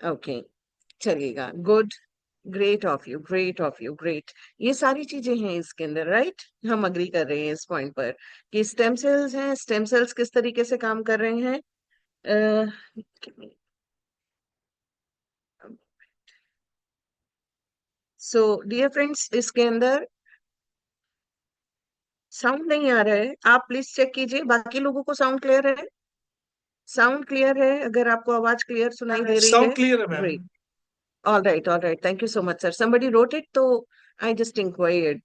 Okay, चलिएगा। Good, great of you, great of you, great. ये सारी चीजें हैं इसके अंदर, राइट? हम अग्री कर रहे हैं इस पॉइंट पर कि स्टेम सेल्स हैं। स्टेम सेल्स किस तरीके से काम कर रहे हैं? सो डियर फ्रेंड्स, इसके अंदर साउंड नहीं आ रहा है, आप प्लीज चेक कीजिए। बाकी लोगों को साउंड क्लियर है? साउंड क्लियर है? अगर आपको आवाज क्लियर सुनाई दे रही साउंड है, क्लियर है ma'am. Great. All right, all right, thank you so much sir, somebody wrote it, तो आई जस्ट इंक्वायर्ड।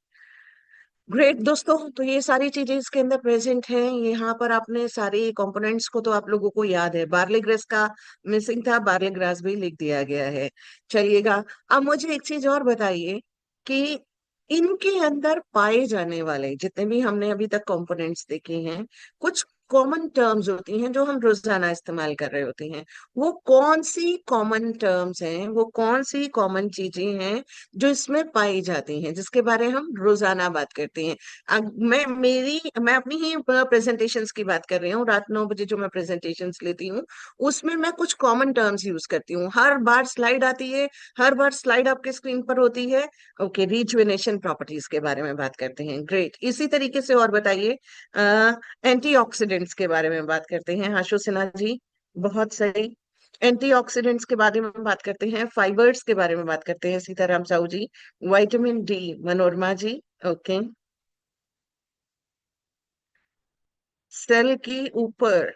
ग्रेट दोस्तों, तो ये सारी चीजें इसके अंदर प्रेजेंट हैं। यहाँ पर आपने सारे कंपोनेंट्स को तो आप लोगों को याद है। बार्ले ग्रास का मिसिंग था, बार्ले ग्रास भी लिख दिया गया है। चलिएगा, अब मुझे एक चीज और बताइए कि इनके अंदर पाए जाने वाले जितने भी हमने अभी तक कंपोनेंट्स देखे हैं, कुछ कॉमन टर्म्स होती हैं जो हम रोजाना इस्तेमाल कर रहे होते हैं। वो कौन सी कॉमन टर्म्स हैं, वो कौन सी कॉमन चीजें हैं जो इसमें पाई जाती हैं, जिसके बारे में हम रोजाना बात करते हैं? मैं अपनी ही प्रेजेंटेशंस की बात कर रही हूँ। रात 9 बजे जो मैं प्रेजेंटेशंस लेती हूँ, उसमें मैं कुछ कॉमन टर्म्स यूज करती हूँ। हर बार स्लाइड आती है, हर बार स्लाइड आपके स्क्रीन पर होती है। ओके, रिजुवेनेशन प्रॉपर्टीज के बारे में बात करते हैं, ग्रेट। इसी तरीके से और बताइए, एंटीऑक्सीडेंट्स के बारे में बात करते हैं, आशु सिन्हा जी। बहुत सही। एंटीऑक्सीडेंट्स के बारे में बात करते हैं, फाइबर्स के बारे में बात करते हैं, सीताराम साहू जी। विटामिन डी, मनोरमा जी। ओके, सेल की ऊपर,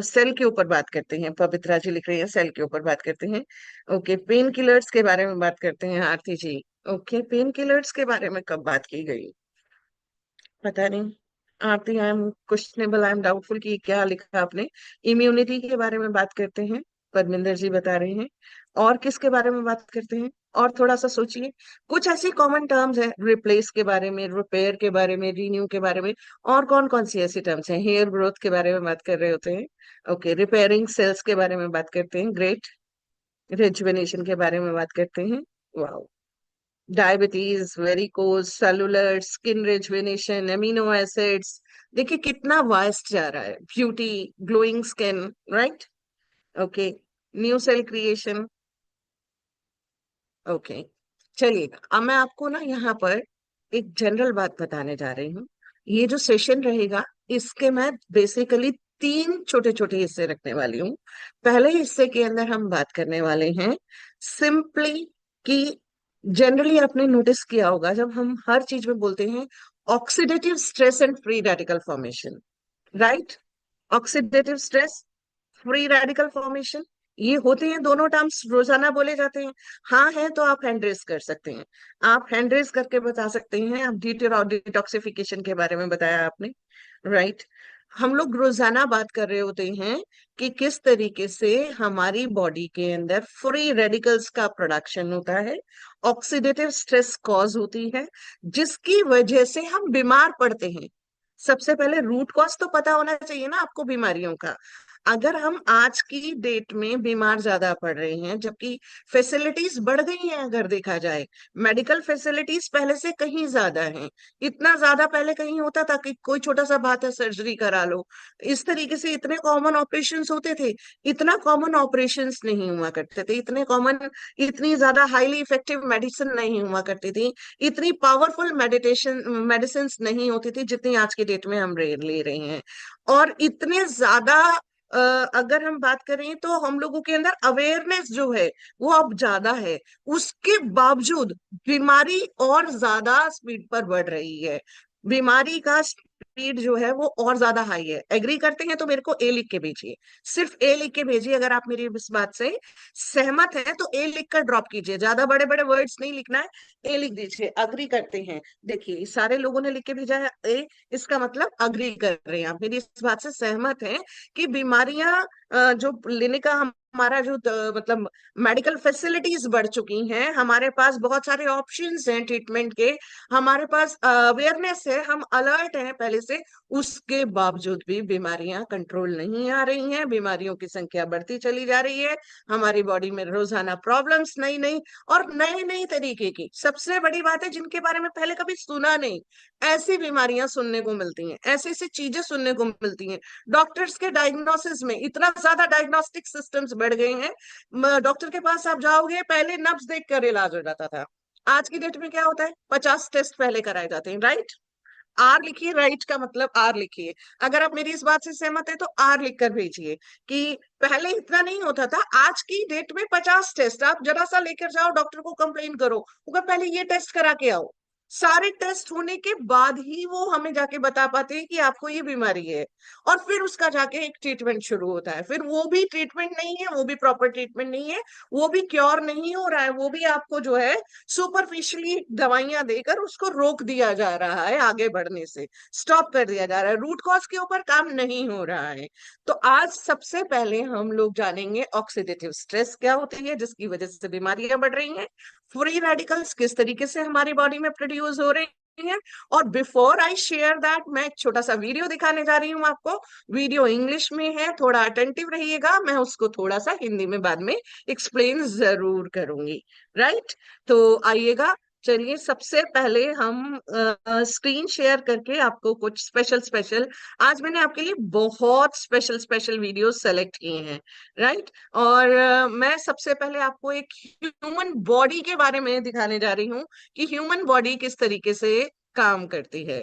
सेल के ऊपर बात करते हैं, पवित्रा जी लिख रही है सेल के ऊपर बात करते हैं। ओके, पेन किलर्स के बारे में बात करते हैं, Aarti ji. Okay, pain killers के बारे में कब बात की गई? पता नहीं। Aarti, I am questionable, I am doubtful कि क्या लिखा आपने। इम्यूनिटी के बारे में बात करते हैं, परमिंदर जी बता रहे हैं। और किसके बारे में बात करते हैं? और थोड़ा सा सोचिए। कुछ ऐसी कॉमन टर्म्स हैं, रिप्लेस के बारे में, रिपेयर के बारे में, रीन्यू के बारे में। और कौन कौन सी ऐसी टर्म्स हैं? हेयर ग्रोथ के बारे में बात कर रहे होते हैं। ओके, रिपेयरिंग सेल्स के बारे में बात करते हैं, ग्रेट। रिजुवेनेशन के बारे में बात करते हैं, वाह। Diabetes, varicose, cellular, skin rejuvenation, amino acids. देखिए कितना वास्ट जा रहा है। Beauty, glowing skin, right? Okay, new cell creation. Okay, चलिए, अब मैं आपको ना यहाँ पर एक जनरल बात बताने जा रही हूँ। ये जो सेशन रहेगा, इसके मैं बेसिकली 3 छोटे छोटे हिस्से रखने वाली हूँ। पहले हिस्से के अंदर हम बात करने वाले हैं सिंपली कि जनरली आपने नोटिस किया होगा जब हम हर चीज में बोलते हैं oxidative stress and free radical formation, right? Oxidative stress, free radical formation, ये होते हैं दोनों टर्म्स, रोजाना बोले जाते हैं। हाँ है तो आप हैंड रेस कर सकते हैं, आप हैंड रेस करके बता सकते हैं। आप डिटॉक्सिफिकेशन के बारे में बताया आपने, राइट? हम लोग रोजाना बात कर रहे होते हैं कि किस तरीके से हमारी बॉडी के अंदर फ्री रेडिकल्स का प्रोडक्शन होता है, ऑक्सीडेटिव स्ट्रेस कॉज होती है, जिसकी वजह से हम बीमार पड़ते हैं। सबसे पहले रूट कॉज तो पता होना चाहिए ना आपको बीमारियों का। अगर हम आज की डेट में बीमार ज्यादा पड़ रहे हैं, जबकि फैसिलिटीज बढ़ गई हैं, अगर देखा जाए मेडिकल फैसिलिटीज पहले से कहीं ज्यादा हैं। इतना ज्यादा पहले कहीं होता था कि कोई छोटा सा बात है सर्जरी करा लो, इस तरीके से इतने कॉमन ऑपरेशंस होते थे। इतना कॉमन ऑपरेशंस नहीं हुआ करते थे, इतने कॉमन, इतनी ज्यादा हाईली इफेक्टिव मेडिसिन नहीं हुआ करती थी, इतनी पावरफुल मेडिसिन नहीं होती थी जितनी आज की डेट में हम ले रहे हैं। और इतने ज्यादा अ, अगर हम बात करें तो हम लोगों के अंदर अवेयरनेस जो है वो अब ज्यादा है। उसके बावजूद बीमारी और ज्यादा स्पीड पर बढ़ रही है। बीमारी का स्पीड जो है वो और ज्यादा हाई है। एग्री करते हैं तो मेरे को ए लिख के भेजिए, सिर्फ ए लिख के भेजिए। अगर आप मेरी इस बात से सहमत हैं तो ए लिख कर ड्रॉप कीजिए, ज्यादा बड़े बड़े वर्ड्स नहीं लिखना है, ए लिख दीजिए। अग्री करते हैं? देखिए सारे लोगों ने लिख के भेजा है ए, इसका मतलब अग्री कर रहे हैं, आप मेरी इस बात से सहमत हैं कि बीमारियां जो लेने का हमारा जो मतलब मेडिकल फैसिलिटीज बढ़ चुकी हैं, हमारे पास बहुत सारे ऑप्शंस हैं ट्रीटमेंट के, हमारे पास अवेयरनेस है, हम अलर्ट हैं पहले से। उसके बावजूद भी बीमारियां कंट्रोल नहीं आ रही हैं, बीमारियों की संख्या बढ़ती चली जा रही है। हमारी बॉडी में रोजाना प्रॉब्लम्स नई नई और नए नई तरीके की, सबसे बड़ी बात है जिनके बारे में पहले कभी सुना नहीं, ऐसी बीमारियां सुनने को मिलती हैं, ऐसी ऐसी चीजें सुनने को मिलती हैं। डॉक्टर्स के डायग्नोसिस में इतना ज्यादा डायग्नोस्टिक सिस्टम्स बढ़ गए हैं। डॉक्टर के पास आप जाओगे, पहले नब्ज देख कर इलाज हो जाता था। आज की डेट में क्या होता है, 50 टेस्ट पहले कराए जाते हैं, राइट। आर लिखिए, राइट का मतलब आर लिखिए। अगर आप मेरी इस बात से सहमत है तो आर लिख कर भेजिए कि पहले इतना नहीं होता था। आज की डेट में 50 टेस्ट, आप जरा सा लेकर जाओ डॉक्टर को, कंप्लेन करो, वो कहे, पहले ये टेस्ट करा के आओ। सारे टेस्ट होने के बाद ही वो हमें जाके बता पाते हैं कि आपको ये बीमारी है। और फिर उसका जाके एक ट्रीटमेंट शुरू होता है। फिर वो भी ट्रीटमेंट नहीं है, वो भी प्रॉपर ट्रीटमेंट नहीं है, वो भी क्योर नहीं हो रहा है, वो भी आपको जो है सुपरफिशियली दवाइयां देकर उसको रोक दिया जा रहा है, आगे बढ़ने से स्टॉप कर दिया जा रहा है, रूट कॉज के ऊपर काम नहीं हो रहा है। तो आज सबसे पहले हम लोग जानेंगे ऑक्सीडेटिव स्ट्रेस क्या होती है, जिसकी वजह से बीमारियां बढ़ रही हैं, फ्री रेडिकल्स किस तरीके से हमारी बॉडी में प्रोड्यूस हो रहे हैं। और बिफोर आई शेयर दैट, मैं एक छोटा सा वीडियो दिखाने जा रही हूँ आपको। वीडियो इंग्लिश में है, थोड़ा अटेंटिव रहिएगा, मैं उसको थोड़ा सा हिंदी में बाद में एक्सप्लेन जरूर करूंगी, राइट। तो आइएगा, चलिए सबसे पहले हम स्क्रीन शेयर करके आपको कुछ स्पेशल स्पेशल, आज मैंने आपके लिए बहुत स्पेशल स्पेशल वीडियोस सेलेक्ट किए हैं, राइट। और मैं सबसे पहले आपको एक ह्यूमन बॉडी के बारे में दिखाने जा रही हूँ कि ह्यूमन बॉडी किस तरीके से काम करती है।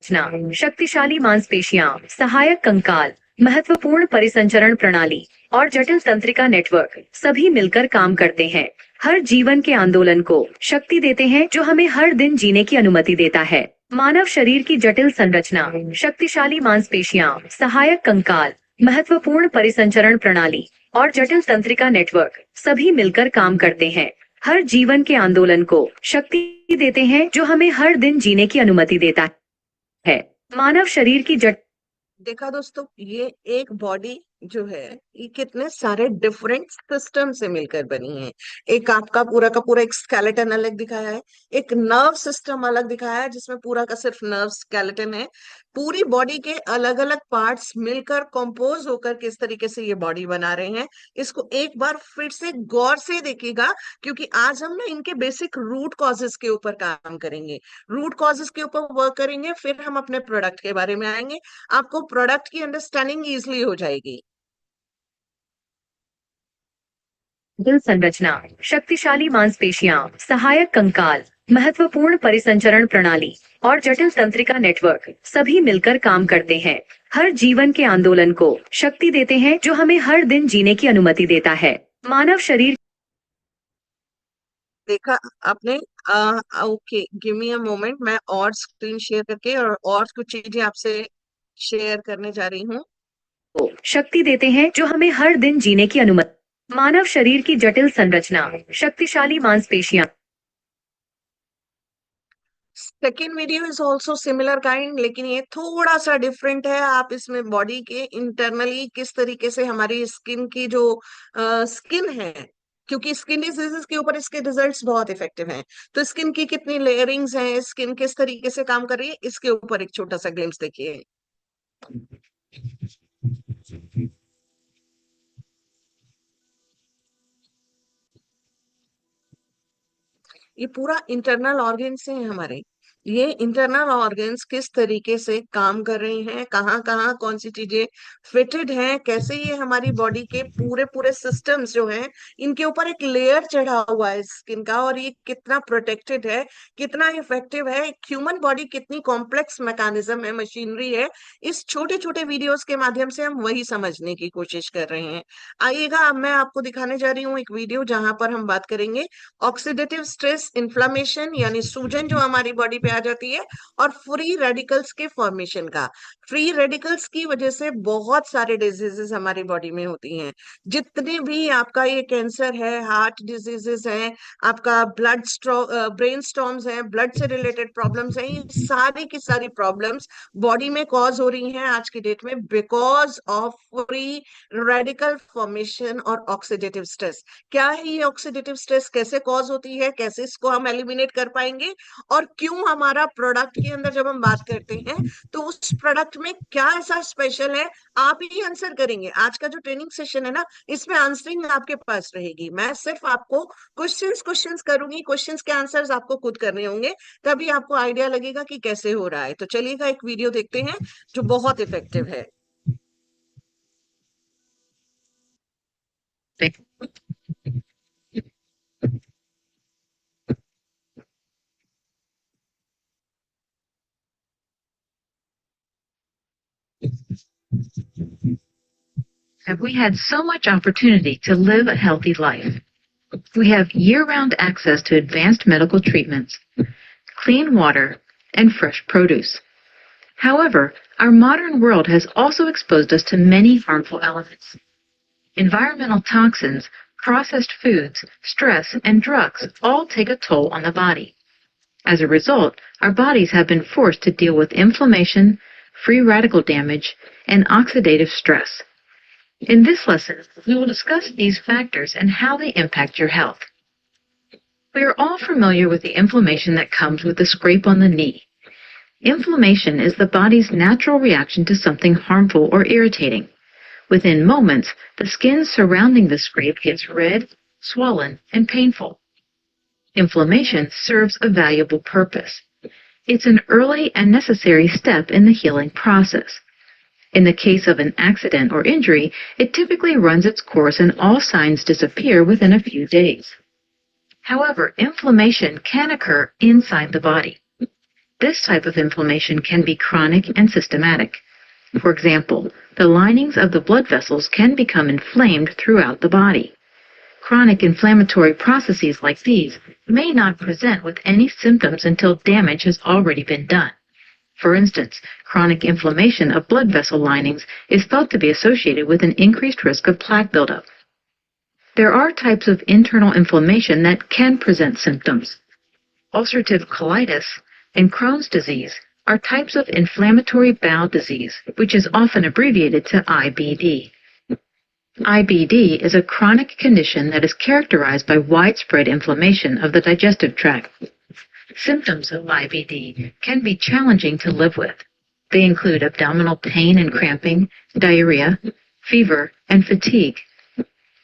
रचना, शक्तिशाली मांसपेशियां, सहायक कंकाल, महत्वपूर्ण परिसंचरण प्रणाली और जटिल तंत्रिका नेटवर्क सभी मिलकर काम करते हैं। हर जीवन के आंदोलन को शक्ति देते हैं, जो हमें हर दिन जीने की अनुमति देता है। मानव शरीर की जटिल संरचना, शक्तिशाली मांसपेशियां, सहायक कंकाल, महत्वपूर्ण परिसंचरण प्रणाली और जटिल तंत्रिका नेटवर्क सभी मिलकर काम करते हैं। हर जीवन के आंदोलन को शक्ति देते हैं, जो हमें हर दिन जीने की अनुमति देता है। मानव शरीर की जट देखा दोस्तों, ये एक बॉडी जो है, ये कितने सारे डिफरेंट सिस्टम से मिलकर बनी है। एक आपका पूरा का पूरा एक स्केलेटन अलग दिखाया है, एक नर्व सिस्टम अलग दिखाया है जिसमें पूरा का सिर्फ नर्व स्केलेटन है। पूरी बॉडी के अलग अलग पार्ट्स मिलकर कंपोज होकर किस तरीके से ये बॉडी बना रहे हैं, इसको एक बार फिर से गौर से देखिएगा, क्योंकि आज हम ना इनके बेसिक रूट कॉजेस के ऊपर काम करेंगे। रूट कॉजेस के ऊपर वर्क करेंगे, फिर हम अपने प्रोडक्ट के बारे में आएंगे, आपको प्रोडक्ट की अंडरस्टैंडिंग इजिली हो जाएगी। दिल संरचना, शक्तिशाली मांसपेशियां, सहायक कंकाल, महत्वपूर्ण परिसंचरण प्रणाली और जटिल तंत्रिका नेटवर्क सभी मिलकर काम करते हैं। हर जीवन के आंदोलन को शक्ति देते हैं, जो हमें हर दिन जीने की अनुमति देता है। मानव शरीर देखा आपने? Okay, give me a moment, मैं और स्क्रीन शेयर करके और कुछ चीजें आपसे शेयर करने जा रही हूँ। को शक्ति देते हैं, जो हमें हर दिन जीने की अनुमति। मानव शरीर की जटिल संरचना, शक्तिशाली मांसपेशियां second video is also similar kind, लेकिन ये थोड़ा सा डिफरेंट है। आप इसमें बॉडी के इंटरनली किस तरीके से हमारी स्किन की जो स्किन है, क्योंकि स्किन डिजीजेस के ऊपर इसके रिजल्ट्स बहुत इफेक्टिव हैं, तो स्किन की कितनी लेयरिंग्स हैं, स्किन किस तरीके से काम कर रही है, इसके ऊपर एक छोटा सा ग्लिम्स देखिए। ये पूरा इंटरनल ऑर्गन्स हैं हमारे। ये इंटरनल ऑर्गन्स किस तरीके से काम कर रहे हैं, कहाँ कहाँ कौन सी चीजें फिटेड हैं, कैसे ये हमारी बॉडी के पूरे पूरे सिस्टम्स जो हैं, इनके ऊपर एक लेयर चढ़ा हुआ है स्किन का, और ये कितना प्रोटेक्टेड है, कितना इफेक्टिव है। एक ह्यूमन बॉडी कितनी कॉम्प्लेक्स मैकेनिज्म है, मशीनरी है, इस छोटे छोटे वीडियोस के माध्यम से हम वही समझने की कोशिश कर रहे हैं। आइएगा, अब मैं आपको दिखाने जा रही हूँ एक वीडियो जहां पर हम बात करेंगे ऑक्सीडेटिव स्ट्रेस इन्फ्लामेशन, यानी सूजन जो हमारी बॉडी पे पे आ जाती है, और फ्री रेडिकल्स के फॉर्मेशन का। फ्री रेडिकल्स की वजह से बहुत सारे डिजीजेस हमारी बॉडी में होती हैं। जितने भी आपका ये कैंसर है, हार्ट डिजीजेस हैं, आपका ब्रेन स्टॉर्म्स हैं, ब्लड से रिलेटेड प्रॉब्लम्स हैं, ये सारी की सारी प्रॉब्लम्स बॉडी में कॉज हो रही हैं आज की डेट में because of free radical formation और ऑक्सीडेटिव स्ट्रेस। क्या है ये ऑक्सीडेटिव स्ट्रेस, कैसे कॉज होती है, कैसे इसको हम एलिमिनेट कर पाएंगे, और क्यों हमारा प्रोडक्ट के अंदर जब हम बात करते हैं तो उस प्रोडक्ट में क्या ऐसा स्पेशल है, आप ही आंसर करेंगे। आज का जो ट्रेनिंग सेशन है ना, इसमें आंसरिंग आपके पास रहेगी। मैं सिर्फ आपको क्वेश्चंस क्वेश्चंस करूंगी, क्वेश्चंस के आंसर्स आपको खुद करने होंगे, तभी आपको आइडिया लगेगा कि कैसे हो रहा है। तो चलिएगा एक वीडियो देखते हैं जो बहुत इफेक्टिव है। Have we had so much opportunity to live a healthy life? We have year-round access to advanced medical treatments, clean water, and fresh produce. However, our modern world has also exposed us to many harmful elements. Environmental toxins, processed foods, stress, and drugs all take a toll on the body. As a result, our bodies have been forced to deal with inflammation, free radical damage, and oxidative stress. In this lesson, we will discuss these factors and how they impact your health. We are all familiar with the inflammation that comes with a scrape on the knee. Inflammation is the body's natural reaction to something harmful or irritating. Within moments, the skin surrounding the scrape gets red, swollen, and painful. Inflammation serves a valuable purpose. It's an early and necessary step in the healing process. In the case of an accident or injury, it typically runs its course and all signs disappear within a few days. However, inflammation can occur inside the body. This type of inflammation can be chronic and systematic. For example, the linings of the blood vessels can become inflamed throughout the body. Chronic inflammatory processes like these may not present with any symptoms until damage has already been done. For instance, chronic inflammation of blood vessel linings is thought to be associated with an increased risk of plaque buildup. There are types of internal inflammation that can present symptoms. Ulcerative colitis and Crohn's disease are types of inflammatory bowel disease, which is often abbreviated to IBD. IBD is a chronic condition that is characterized by widespread inflammation of the digestive tract. Symptoms of IBD can be challenging to live with. They include abdominal pain and cramping, diarrhea, fever, and fatigue.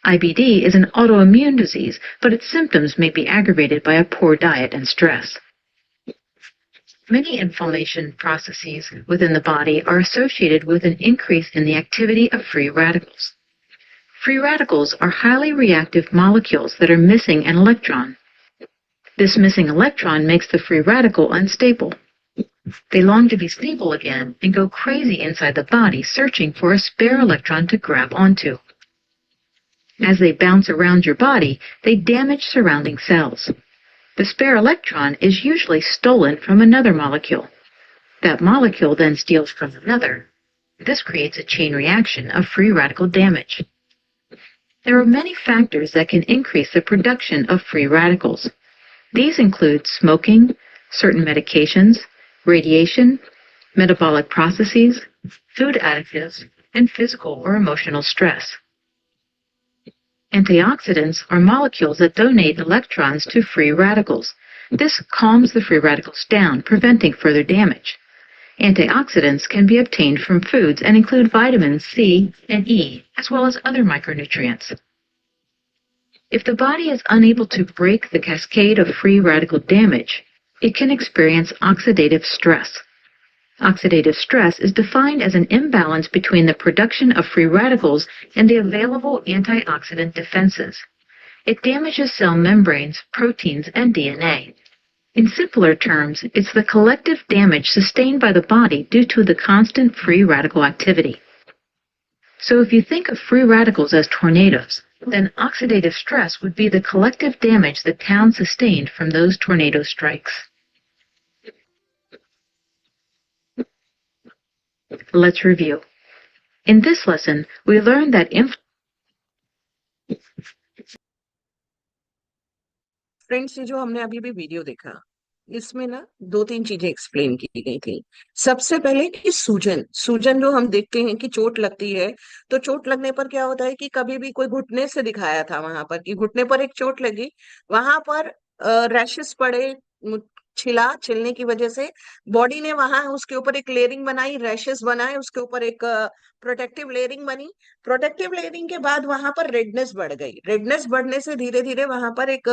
IBD is an autoimmune disease, but its symptoms may be aggravated by a poor diet and stress. Many inflammation processes within the body are associated with an increase in the activity of free radicals. Free radicals are highly reactive molecules that are missing an electron. This missing electron makes the free radical unstable. They long to be stable again and go crazy inside the body searching for a spare electron to grab onto. As they bounce around your body, they damage surrounding cells. The spare electron is usually stolen from another molecule. That molecule then steals from another. This creates a chain reaction of free radical damage. There are many factors that can increase the production of free radicals. These include smoking, certain medications, radiation, metabolic processes, food additives, and physical or emotional stress. Antioxidants are molecules that donate electrons to free radicals. This calms the free radicals down, preventing further damage. Antioxidants can be obtained from foods and include vitamins C and E, as well as other micronutrients. If the body is unable to break the cascade of free radical damage, it can experience oxidative stress. Oxidative stress is defined as an imbalance between the production of free radicals and the available antioxidant defenses. It damages cell membranes, proteins, and DNA. In simpler terms, it's the collective damage sustained by the body due to the constant free radical activity. So if you think of free radicals as tornadoes, then oxidative stress would be the collective damage the town sustained from those tornado strikes. Let's review. In this lesson, we learned that friends, ये जो हमने अभी भी video देखा, इसमें ना दो तीन चीजें एक्सप्लेन की गई थी। सबसे पहले कि सूजन सूजन जो हम देखते हैं कि चोट लगती है, तो चोट लगने पर क्या होता है कि कभी भी कोई घुटने से दिखाया था वहां पर कि घुटने पर एक चोट लगी, वहां पर रैशेस पड़े, छिला, छिलने की वजह से बॉडी ने वहां उसके ऊपर एक लेयरिंग बनाई, रैशेस बनाए, उसके ऊपर एक प्रोटेक्टिव लेयरिंग बनी। प्रोटेक्टिव लेयरिंग के बाद वहां पर रेडनेस बढ़ गई। रेडनेस बढ़ने से धीरे धीरे वहां पर एक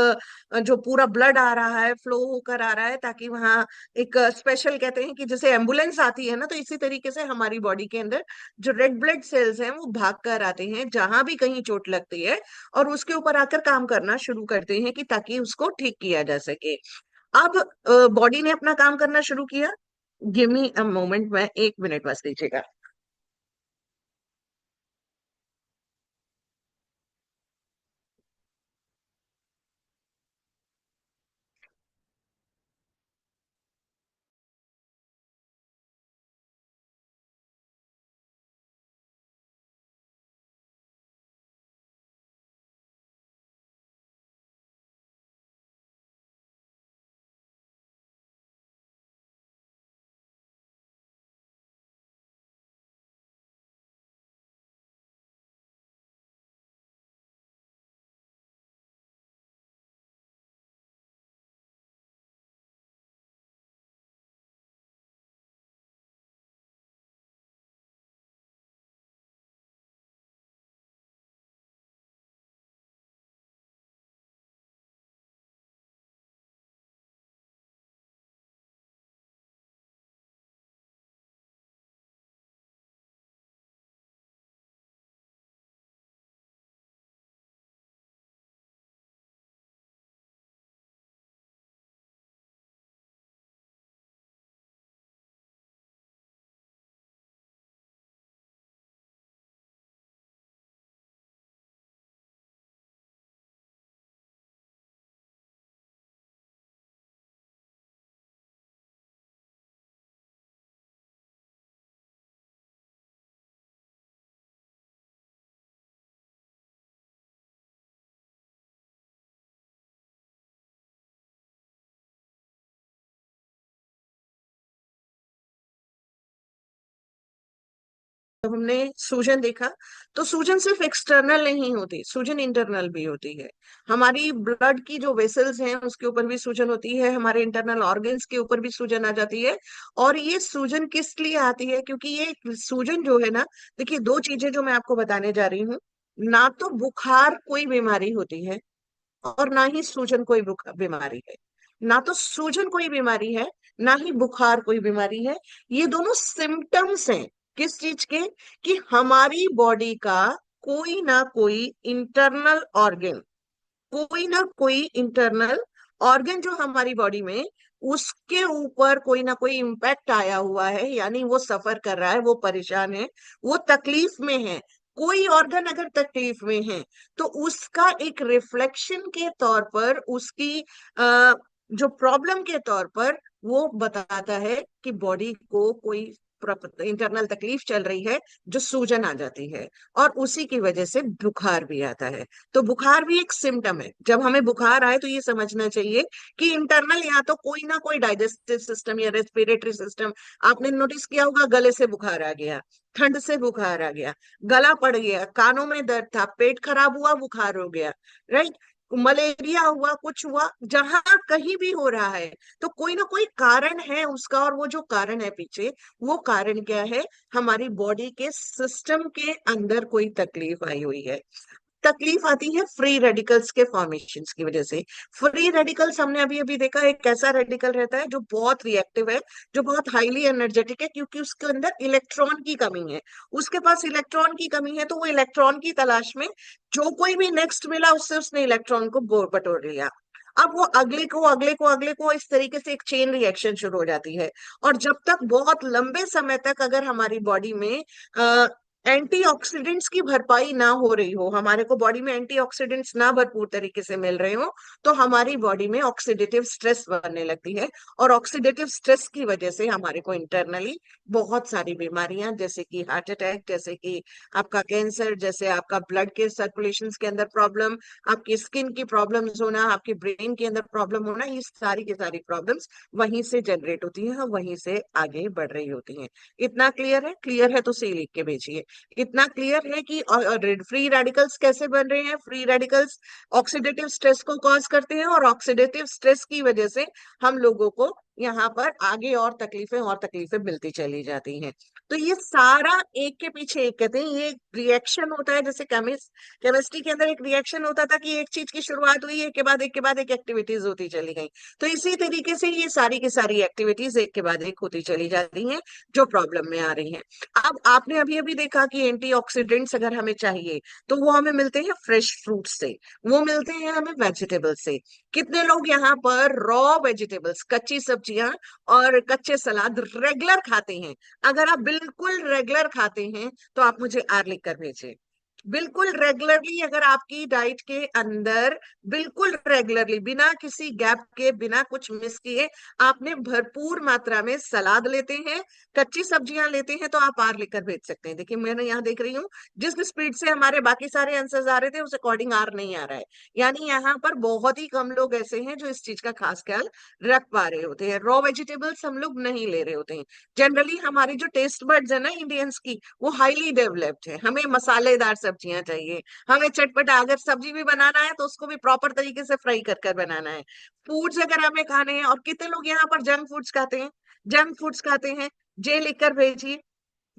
जो पूरा ब्लड आ रहा है, फ्लो होकर आ रहा है, ताकि वहां एक स्पेशल, कहते हैं कि जैसे एम्बुलेंस आती है ना, तो इसी तरीके से हमारी बॉडी के अंदर जो रेड ब्लड सेल्स हैं वो भाग कर आते हैं जहां भी कहीं चोट लगती है, और उसके ऊपर आकर काम करना शुरू करते हैं कि ताकि उसको ठीक किया जा सके। अब बॉडी ने अपना काम करना शुरू किया। गिव मी अ मोमेंट, में 1 मिनट बस दीजिएगा। जब हमने सूजन देखा, तो सूजन सिर्फ एक्सटर्नल नहीं होती, सूजन इंटरनल भी होती है। हमारी ब्लड की जो वेसल्स हैं उसके ऊपर भी सूजन होती है, हमारे इंटरनल ऑर्गन्स के ऊपर भी सूजन आ जाती है। और ये सूजन किस लिए आती है? क्योंकि ये सूजन जो है ना, देखिए, दो चीजें जो मैं आपको बताने जा रही हूँ। ना तो बुखार कोई बीमारी होती है, और ना ही सूजन कोई बीमारी है। ना तो सूजन कोई बीमारी है, ना ही बुखार कोई बीमारी है। ये दोनों सिम्टम्स हैं किस चीज के? कि हमारी बॉडी का कोई ना कोई इंटरनल ऑर्गन, कोई जो हमारी बॉडी में, उसके ऊपर कोई ना कोई इम्पैक्ट आया हुआ है, यानी वो सफर कर रहा है, वो परेशान है, वो तकलीफ में है। कोई ऑर्गन अगर तकलीफ में है, तो उसका एक रिफ्लेक्शन के तौर पर, उसकी जो प्रॉब्लम के तौर पर, वो बताता है कि बॉडी को कोई इंटरनल तकलीफ चल रही है, जो सूजन आ जाती है, और उसी की वजह से बुखार भी आता है। तो बुखार भी एक सिम्टम है। जब हमें बुखार आए तो ये समझना चाहिए कि इंटरनल या तो कोई ना कोई डाइजेस्टिव सिस्टम या रेस्पिरेटरी सिस्टम, आपने नोटिस किया होगा, गले से बुखार आ गया, ठंड से बुखार आ गया, गला पड़ गया, कानों में दर्द था, पेट खराब हुआ, बुखार हो गया, राइट, मलेरिया हुआ, कुछ हुआ, जहां कहीं भी हो रहा है, तो कोई ना कोई कारण है उसका। और वो जो कारण है पीछे, वो कारण क्या है? हमारी बॉडी के सिस्टम के अंदर कोई तकलीफ आई हुई है। तकलीफ आती है फ्री रेडिकल्स के फॉर्मेशन की वजह से। फ्री रेडिकल्स हमने अभी अभी देखा, एक ऐसा रेडिकल रहता है जो बहुत रिएक्टिव है, जो बहुत हाईली एनर्जेटिक है, क्योंकि उसके अंदर इलेक्ट्रॉन की कमी है। उसके पास इलेक्ट्रॉन की कमी है, तो वो इलेक्ट्रॉन की तलाश में जो कोई भी नेक्स्ट मिला, उससे उसने इलेक्ट्रॉन को बटोर लिया। अब वो अगले को, अगले को, अगले को, इस तरीके से एक चेन रिएक्शन शुरू हो जाती है। और जब तक बहुत लंबे समय तक अगर हमारी बॉडी में एंटीऑक्सीडेंट्स की भरपाई ना हो रही हो, हमारे को बॉडी में एंटीऑक्सीडेंट्स ना भरपूर तरीके से मिल रहे हो, तो हमारी बॉडी में ऑक्सीडेटिव स्ट्रेस बनने लगती है। और ऑक्सीडेटिव स्ट्रेस की वजह से हमारे को इंटरनली बहुत सारी बीमारियां, जैसे कि हार्ट अटैक, जैसे कि आपका कैंसर, जैसे आपका ब्लड के सर्कुलेशन के अंदर प्रॉब्लम, आपकी स्किन की प्रॉब्लम्स होना, आपके ब्रेन के अंदर प्रॉब्लम होना, ये सारी की सारी प्रॉब्लम्स वहीं से जनरेट होती हैं और वहीं से आगे बढ़ रही होती हैं। इतना क्लियर है? क्लियर है तो सी लिख के भेजिए। इतना क्लियर है कि फ्री रेडिकल्स कैसे बन रहे हैं? फ्री रेडिकल्स ऑक्सीडेटिव स्ट्रेस को कॉज करते हैं, और ऑक्सीडेटिव स्ट्रेस की वजह से हम लोगों को यहाँ पर आगे और तकलीफें मिलती चली जाती हैं। तो ये सारा एक के पीछे एक, कहते हैं ये रिएक्शन होता है, जैसे केमिस्ट्री के अंदर एक रिएक्शन होता था कि एक चीज की शुरुआत हुई, एक के बाद एक एक्टिविटीज होती चली गई। तो इसी तरीके से ये सारी की सारी एक्टिविटीज एक के बाद एक होती चली जाती हैं जो प्रॉब्लम में आ रही हैं। अब आपने अभी अभी देखा कि एंटीऑक्सीडेंट्स अगर हमें चाहिए तो वो हमें मिलते हैं फ्रेश फ्रूट से, वो मिलते हैं हमें वेजिटेबल से। कितने लोग यहाँ पर रॉ वेजिटेबल्स, कच्ची सब्जियां और कच्चे सलाद रेगुलर खाते हैं? अगर आप बिल्कुल रेगुलर खाते हैं तो आप मुझे आर लिख कर भेजिए। बिल्कुल रेगुलरली अगर आपकी डाइट के अंदर, बिल्कुल रेगुलरली, बिना किसी गैप के, बिना कुछ मिस किए, आपने भरपूर मात्रा में सलाद लेते हैं, कच्ची सब्जियां लेते हैं, तो आप आर लिखकर भेज सकते हैं। देखिए मैंने यहाँ देख रही हूँ जिस स्पीड से हमारे बाकी सारे आंसर्स आ रहे थे उस अकॉर्डिंग आर नहीं आ रहा है। यानी यहाँ पर बहुत ही कम लोग ऐसे हैं जो इस चीज का खास ख्याल रख पा रहे होते हैं। रॉ वेजिटेबल्स हम लोग नहीं ले रहे होते हैं। जनरली हमारी जो टेस्ट बड्स है ना इंडियंस की, वो हाईली डेवलप्ड है। हमें मसालेदार सब्जियां चाहिए, हमें चटपटा, अगर सब्जी भी बनाना है तो उसको भी प्रॉपर तरीके से फ्राई कर कर बनाना है। फूड्स अगर हमें खाने हैं, और कितने लोग यहाँ पर जंक फूड्स खाते हैं? जंक फूड्स खाते हैं, जे लिखकर भेजिए।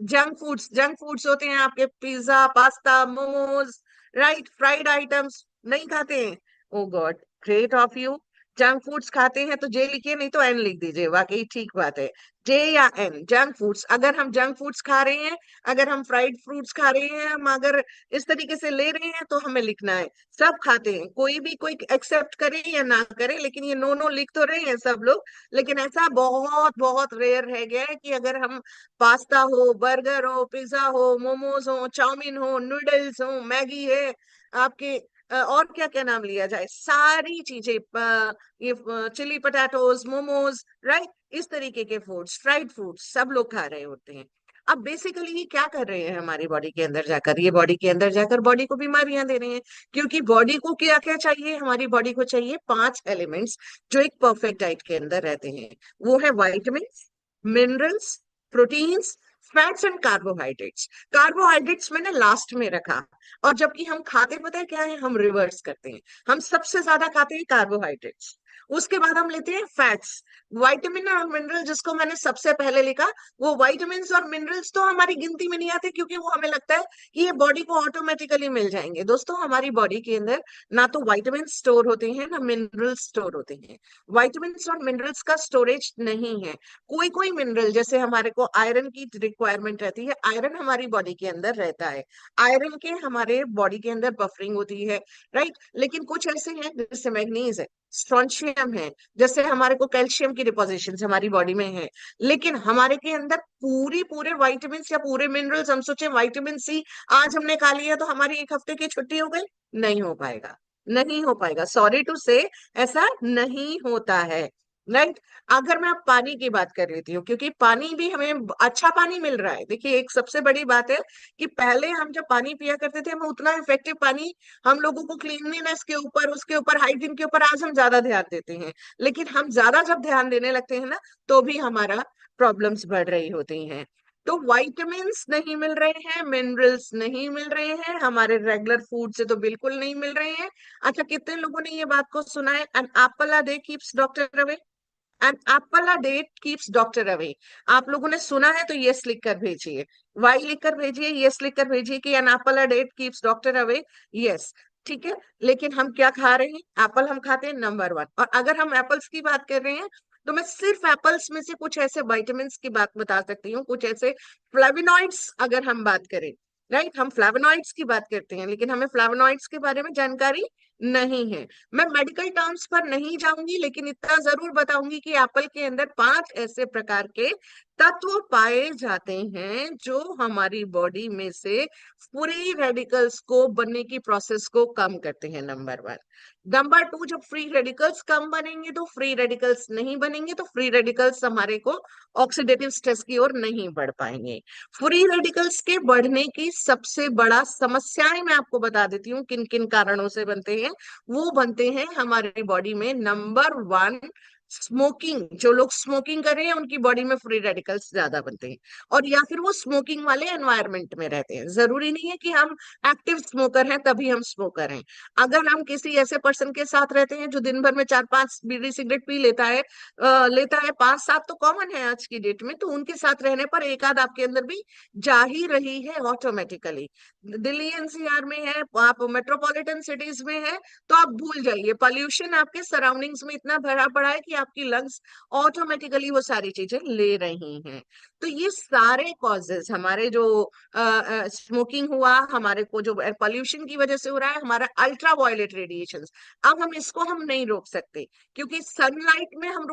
जंक फूड्स होते हैं आपके pizza, pasta, momos, right, fried items नहीं खाते हैं? Oh God, great of you. Junk foods खाते हैं तो जे लिखिए, नहीं तो एन लिख दीजिए, वाकई ठीक बात है। जे या एन, जंक फूड्स। अगर हम जंक फूड्स खा रहे हैं, अगर हम फ्राइड फ्रूट्स खा रहे हैं, हम अगर इस तरीके से ले रहे हैं, तो हमें लिखना है सब खाते हैं, कोई भी कोई एक्सेप्ट करे या ना करे, लेकिन ये नो नो लिख तो रहे हैं सब लोग। लेकिन ऐसा बहुत बहुत रेयर रह गया है कि अगर हम पास्ता हो, बर्गर हो, पिज्जा हो, मोमोज हो, चाउमीन हो, नूडल्स हो, मैगी है आपके, और क्या क्या नाम लिया जाए, सारी चीजें, ये चिली पटाटोज, मोमोज, राइट, इस तरीके के फूड्स, फ्राइड फूड्स सब लोग खा रहे होते हैं। अब बेसिकली ये क्या कर रहे हैं हमारी बॉडी के अंदर जाकर? ये बॉडी के अंदर जाकर बॉडी को बीमारियां दे रहे हैं। क्योंकि बॉडी को क्या क्या चाहिए? हमारी बॉडी को चाहिए 5 एलिमेंट्स जो एक परफेक्ट डाइट के अंदर रहते हैं। वो है vitamin, minerals, proteins, fats and carbohydrates. Carbohydrates मैंने लास्ट में रखा, और जबकि हम खाते पता है क्या है? हम रिवर्स करते हैं। हम सबसे ज्यादा खाते हैं कार्बोहाइड्रेट्स, उसके बाद हम लेते हैं फैट्स। विटामिन और मिनरल जिसको मैंने सबसे पहले लिखा, वो विटामिन और मिनरल्स तो हमारी गिनती में नहीं आते, क्योंकि वो हमें लगता है कि ये बॉडी को ऑटोमेटिकली मिल जाएंगे। दोस्तों हमारी बॉडी के अंदर ना तो विटामिन स्टोर होते हैं ना मिनरल्स स्टोर होते हैं। विटामिन और मिनरल्स का स्टोरेज नहीं है। कोई कोई मिनरल, जैसे हमारे को आयरन की रिक्वायरमेंट रहती है, आयरन हमारी बॉडी के अंदर रहता है, आयरन के हमारे बॉडी के अंदर बफरिंग होती है, राइट। लेकिन कुछ ऐसे हैं जैसे मैग्नीज है, स्ट्रोंशियम है, जैसे हमारे को कैल्शियम की डिपोजिशन हमारी बॉडी में है। लेकिन हमारे के अंदर पूरे विटामिन या पूरे मिनरल्स, हम सोचे विटामिन सी आज हमने खा लिया तो हमारी 1 हफ्ते की छुट्टी हो गई, नहीं हो पाएगा, नहीं हो पाएगा, सॉरी टू से, ऐसा नहीं होता है, राइट। अगर मैं अब पानी की बात कर लेती हूँ, क्योंकि पानी भी हमें अच्छा पानी मिल रहा है। देखिए एक सबसे बड़ी बात है कि पहले हम जब पानी पिया करते थे, हमें उतना इफेक्टिव पानी, हम लोगों को क्लीनलीनेस के ऊपर, उसके ऊपर, हाइजीन के ऊपर आज हम ज्यादा ध्यान देते हैं। लेकिन हम ज्यादा जब ध्यान देने लगते हैं ना, तो भी हमारा प्रॉब्लम्स बढ़ रही होती हैं। तो विटामिन्स नहीं मिल रहे हैं, मिनरल्स नहीं मिल रहे हैं, हमारे रेगुलर फूड से तो बिल्कुल नहीं मिल रहे हैं। अच्छा, कितने लोगों ने ये बात को सुना है, an apple a day keeps doctor away? An apple a day keeps doctor away. आप लोगों ने सुना है तो यस लिख कर भेजिए, वाई लिख कर भेजिए, यस लिख कर भेजिए कि an apple a day keeps doctor away. Yes, ठीक है। लेकिन हम क्या खा रहे हैं? एप्पल हम खाते हैं नंबर 1। और अगर हम एप्पल्स की बात कर रहे हैं, तो मैं सिर्फ एप्पल्स में से कुछ ऐसे विटामिन की बात बता सकती हूँ, कुछ ऐसे फ्लेवोनॉइड्स अगर हम बात करें, राइट, हम फ्लेवोनॉइड्स की बात करते हैं, लेकिन हमें फ्लेवोनॉइड्स के बारे में जानकारी नहीं है। मैं मेडिकल टर्म्स पर नहीं जाऊंगी, लेकिन इतना जरूर बताऊंगी कि एप्पल के अंदर 5 ऐसे प्रकार के तत्व पाए जाते हैं जो हमारी बॉडी में से फ्री रेडिकल्स को बनने की प्रोसेस को कम करते हैं, नंबर 1। नंबर 2, जब फ्री रेडिकल्स कम बनेंगे तो फ्री रेडिकल्स नहीं बनेंगे, तो फ्री रेडिकल्स हमारे को ऑक्सीडेटिव स्ट्रेस की ओर नहीं बढ़ पाएंगे। फ्री रेडिकल्स के बढ़ने की सबसे बड़ा समस्याएं मैं आपको बता देती हूँ किन किन कारणों से बनते हैं। वो बनते हैं हमारी बॉडी में, नंबर 1, स्मोकिंग। जो लोग स्मोकिंग कर रहे हैं उनकी बॉडी में फ्री रेडिकल्स ज्यादा बनते हैं, और या फिर वो स्मोकिंग वाले एनवायरनमेंट में रहते हैं। जरूरी नहीं है कि हम एक्टिव स्मोकर हैं तभी हम स्मोकर हैं। अगर हम किसी ऐसे पर्सन के साथ रहते हैं जो दिन भर में 4-5 बीड़ी सिगरेट पी लेता है, 5-7 तो कॉमन है आज की डेट में, तो उनके साथ रहने पर एक आध आपके अंदर भी जा ही रही है ऑटोमेटिकली। दिल्ली एनसीआर में है, आप मेट्रोपॉलिटन सिटीज में है, तो आप भूल जाइए, पॉल्यूशन आपके सराउंडिंग्स में इतना भरा पड़ा है कि आपकी लंग्स ऑटोमेटिकली वो सारी चीजें ले रही हैं। तो ये सारे कॉजेज हमारे जो स्मोकिंग हुआ, हमारे को जो पॉल्यूशन की वजह से हो रहा है, हमारा अल्ट्रा वायलेट रेडिएशन, अब हम इसको हम नहीं रोक सकते, क्योंकि सनलाइट में हम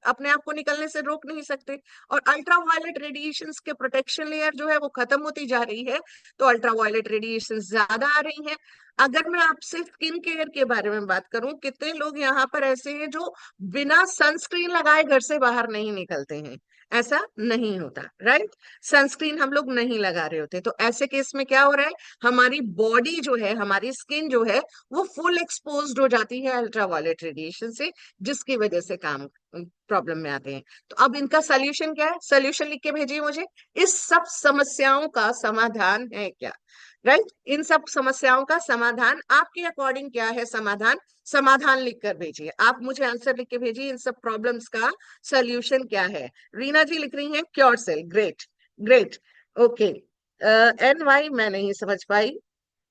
अपने आप को निकलने से रोक नहीं सकते, और अल्ट्रा वायलेट रेडिएशंस के प्रोटेक्शन लेयर जो है वो खत्म होती जा रही है, तो अल्ट्रा वायलेट रेडिएशन ज्यादा आ रही है। अगर मैं आपसे स्किन केयर के बारे में बात करूं, कितने लोग यहाँ पर ऐसे हैं जो बिना सनस्क्रीन लगाए घर से बाहर नहीं निकलते हैं? ऐसा नहीं होता, राइट? सनस्क्रीन हम लोग नहीं लगा रहे होते, तो ऐसे केस में क्या हो रहा है, हमारी बॉडी जो है, हमारी स्किन जो है, वो फुल एक्सपोज्ड हो जाती है अल्ट्रा वायलेट रेडिएशन से, जिसकी वजह से काम प्रॉब्लम में आते हैं। तो अब इनका सोल्यूशन क्या है? सोल्यूशन लिख के भेजिए मुझे। इस सब समस्याओं का समाधान है क्या? राइट? इन सब समस्याओं का समाधान आपके अकॉर्डिंग क्या है? समाधान, समाधान लिख कर भेजिए। आप मुझे आंसर लिख के भेजिए, इन सब प्रॉब्लम्स का सोल्यूशन क्या है? रीना जी लिख रही हैं cure cell, great great, okay. N Y मैं नहीं समझ पाई,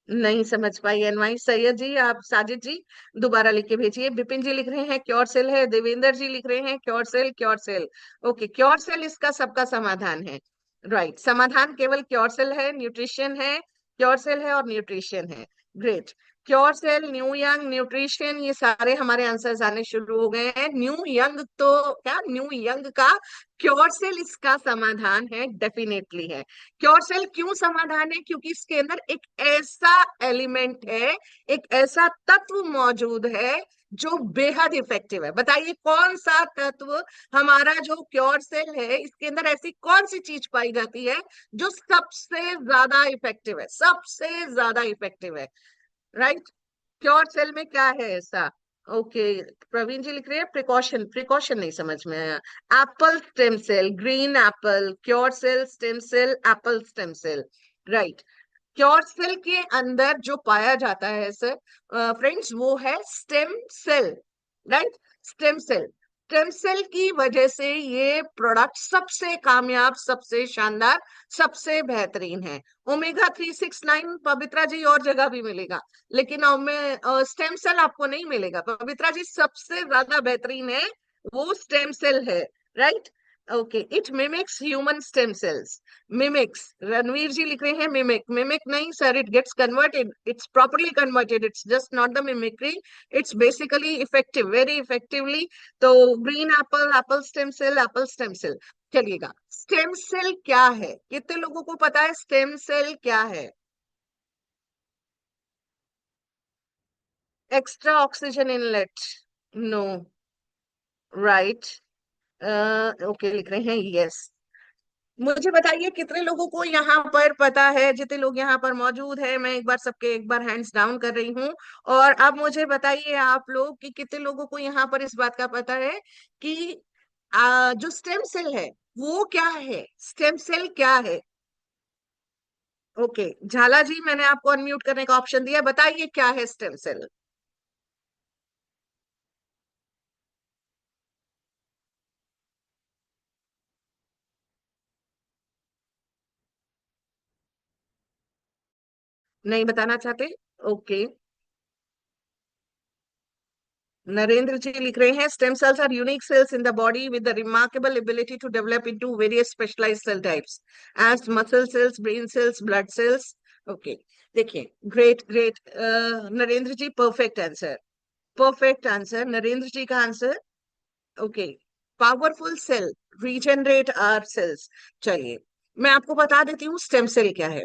नहीं समझ पाई एन वाई। सैयद जी, आप, साजिद जी दोबारा लिख के भेजिए। विपिन जी लिख रहे हैं क्योर सेल है, देवेंद्र जी लिख रहे हैं cure cell, cure cell, okay, cure cell इसका सबका समाधान है, राइट? समाधान केवल क्योर सेल है, न्यूट्रिशन है, क्योर सेल है और न्यूट्रिशन है, great. Cure cell, new young, nutrition, ये सारे हमारे आंसर्स आने शुरू हो गए हैं। न्यू यंग तो क्या, न्यू यंग का क्योर सेल इसका समाधान है, डेफिनेटली है। क्योर सेल क्यों समाधान है? क्योंकि इसके अंदर एक ऐसा एलिमेंट है, एक ऐसा तत्व मौजूद है जो बेहद इफेक्टिव है। बताइए कौन सा तत्व, हमारा जो क्योर सेल है इसके अंदर ऐसी कौन सी चीज पाई जाती है जो सबसे ज्यादा इफेक्टिव है, सबसे ज्यादा इफेक्टिव है, राइट? क्योर सेल में क्या है ऐसा? ओके, प्रवीण जी लिख रहे हैं प्रिकॉशन, प्रिकॉशन नहीं समझ में आया। Apple stem cell, green apple, cure cell, stem cell, apple stem cell, right? Cure cell के अंदर जो पाया जाता है सर, फ्रेंड्स, वो है stem cell, right? Stem cell, stem cell की वजह से ये प्रोडक्ट सबसे कामयाब, सबसे शानदार, सबसे बेहतरीन है। Omega 369 पवित्रा जी और जगह भी मिलेगा, लेकिन स्टेम सेल आपको नहीं मिलेगा। पवित्रा जी सबसे ज्यादा बेहतरीन है, वो स्टेम सेल है, right? Okay, it mimics human stem cells, mimics. Ranveer ji लिख रहे हैं मिमिक, मिमिक नहीं sir, it gets converted, it's properly converted, it's just not the mimicry, it's basically effective, very effectively. तो green apple, apple stem cell, apple stem cell. चलिएगा, stem cell क्या है? कितने लोगों को पता है स्टेम सेल क्या है? Extra oxygen inlet, no, right? Okay लिख रहे हैं यस। मुझे बताइए कितने लोगों को यहाँ पर पता है? जितने लोग यहाँ पर मौजूद है, मैं एक बार सबके एक बार हैंड्स डाउन कर रही हूँ, और अब मुझे बताइए आप लोग कि कितने लोगों को यहाँ पर इस बात का पता है कि जो स्टेम सेल है वो क्या है? स्टेम सेल क्या है? ओके, झाला जी मैंने आपको अनम्यूट करने का ऑप्शन दिया, बताइए क्या है स्टेम सेल? नहीं बताना चाहते? ओके, नरेंद्र जी लिख रहे हैं stem cells are unique cells in the body with the remarkable ability to develop into various specialised cell types as muscle cells, brain cells, blood cells, okay, देखिए, great great Narendra ji, perfect answer, perfect answer Narendra ji का answer. Okay, powerful cell regenerate our cells. चलिए, मैं आपको बता देती हूँ stem cell क्या है।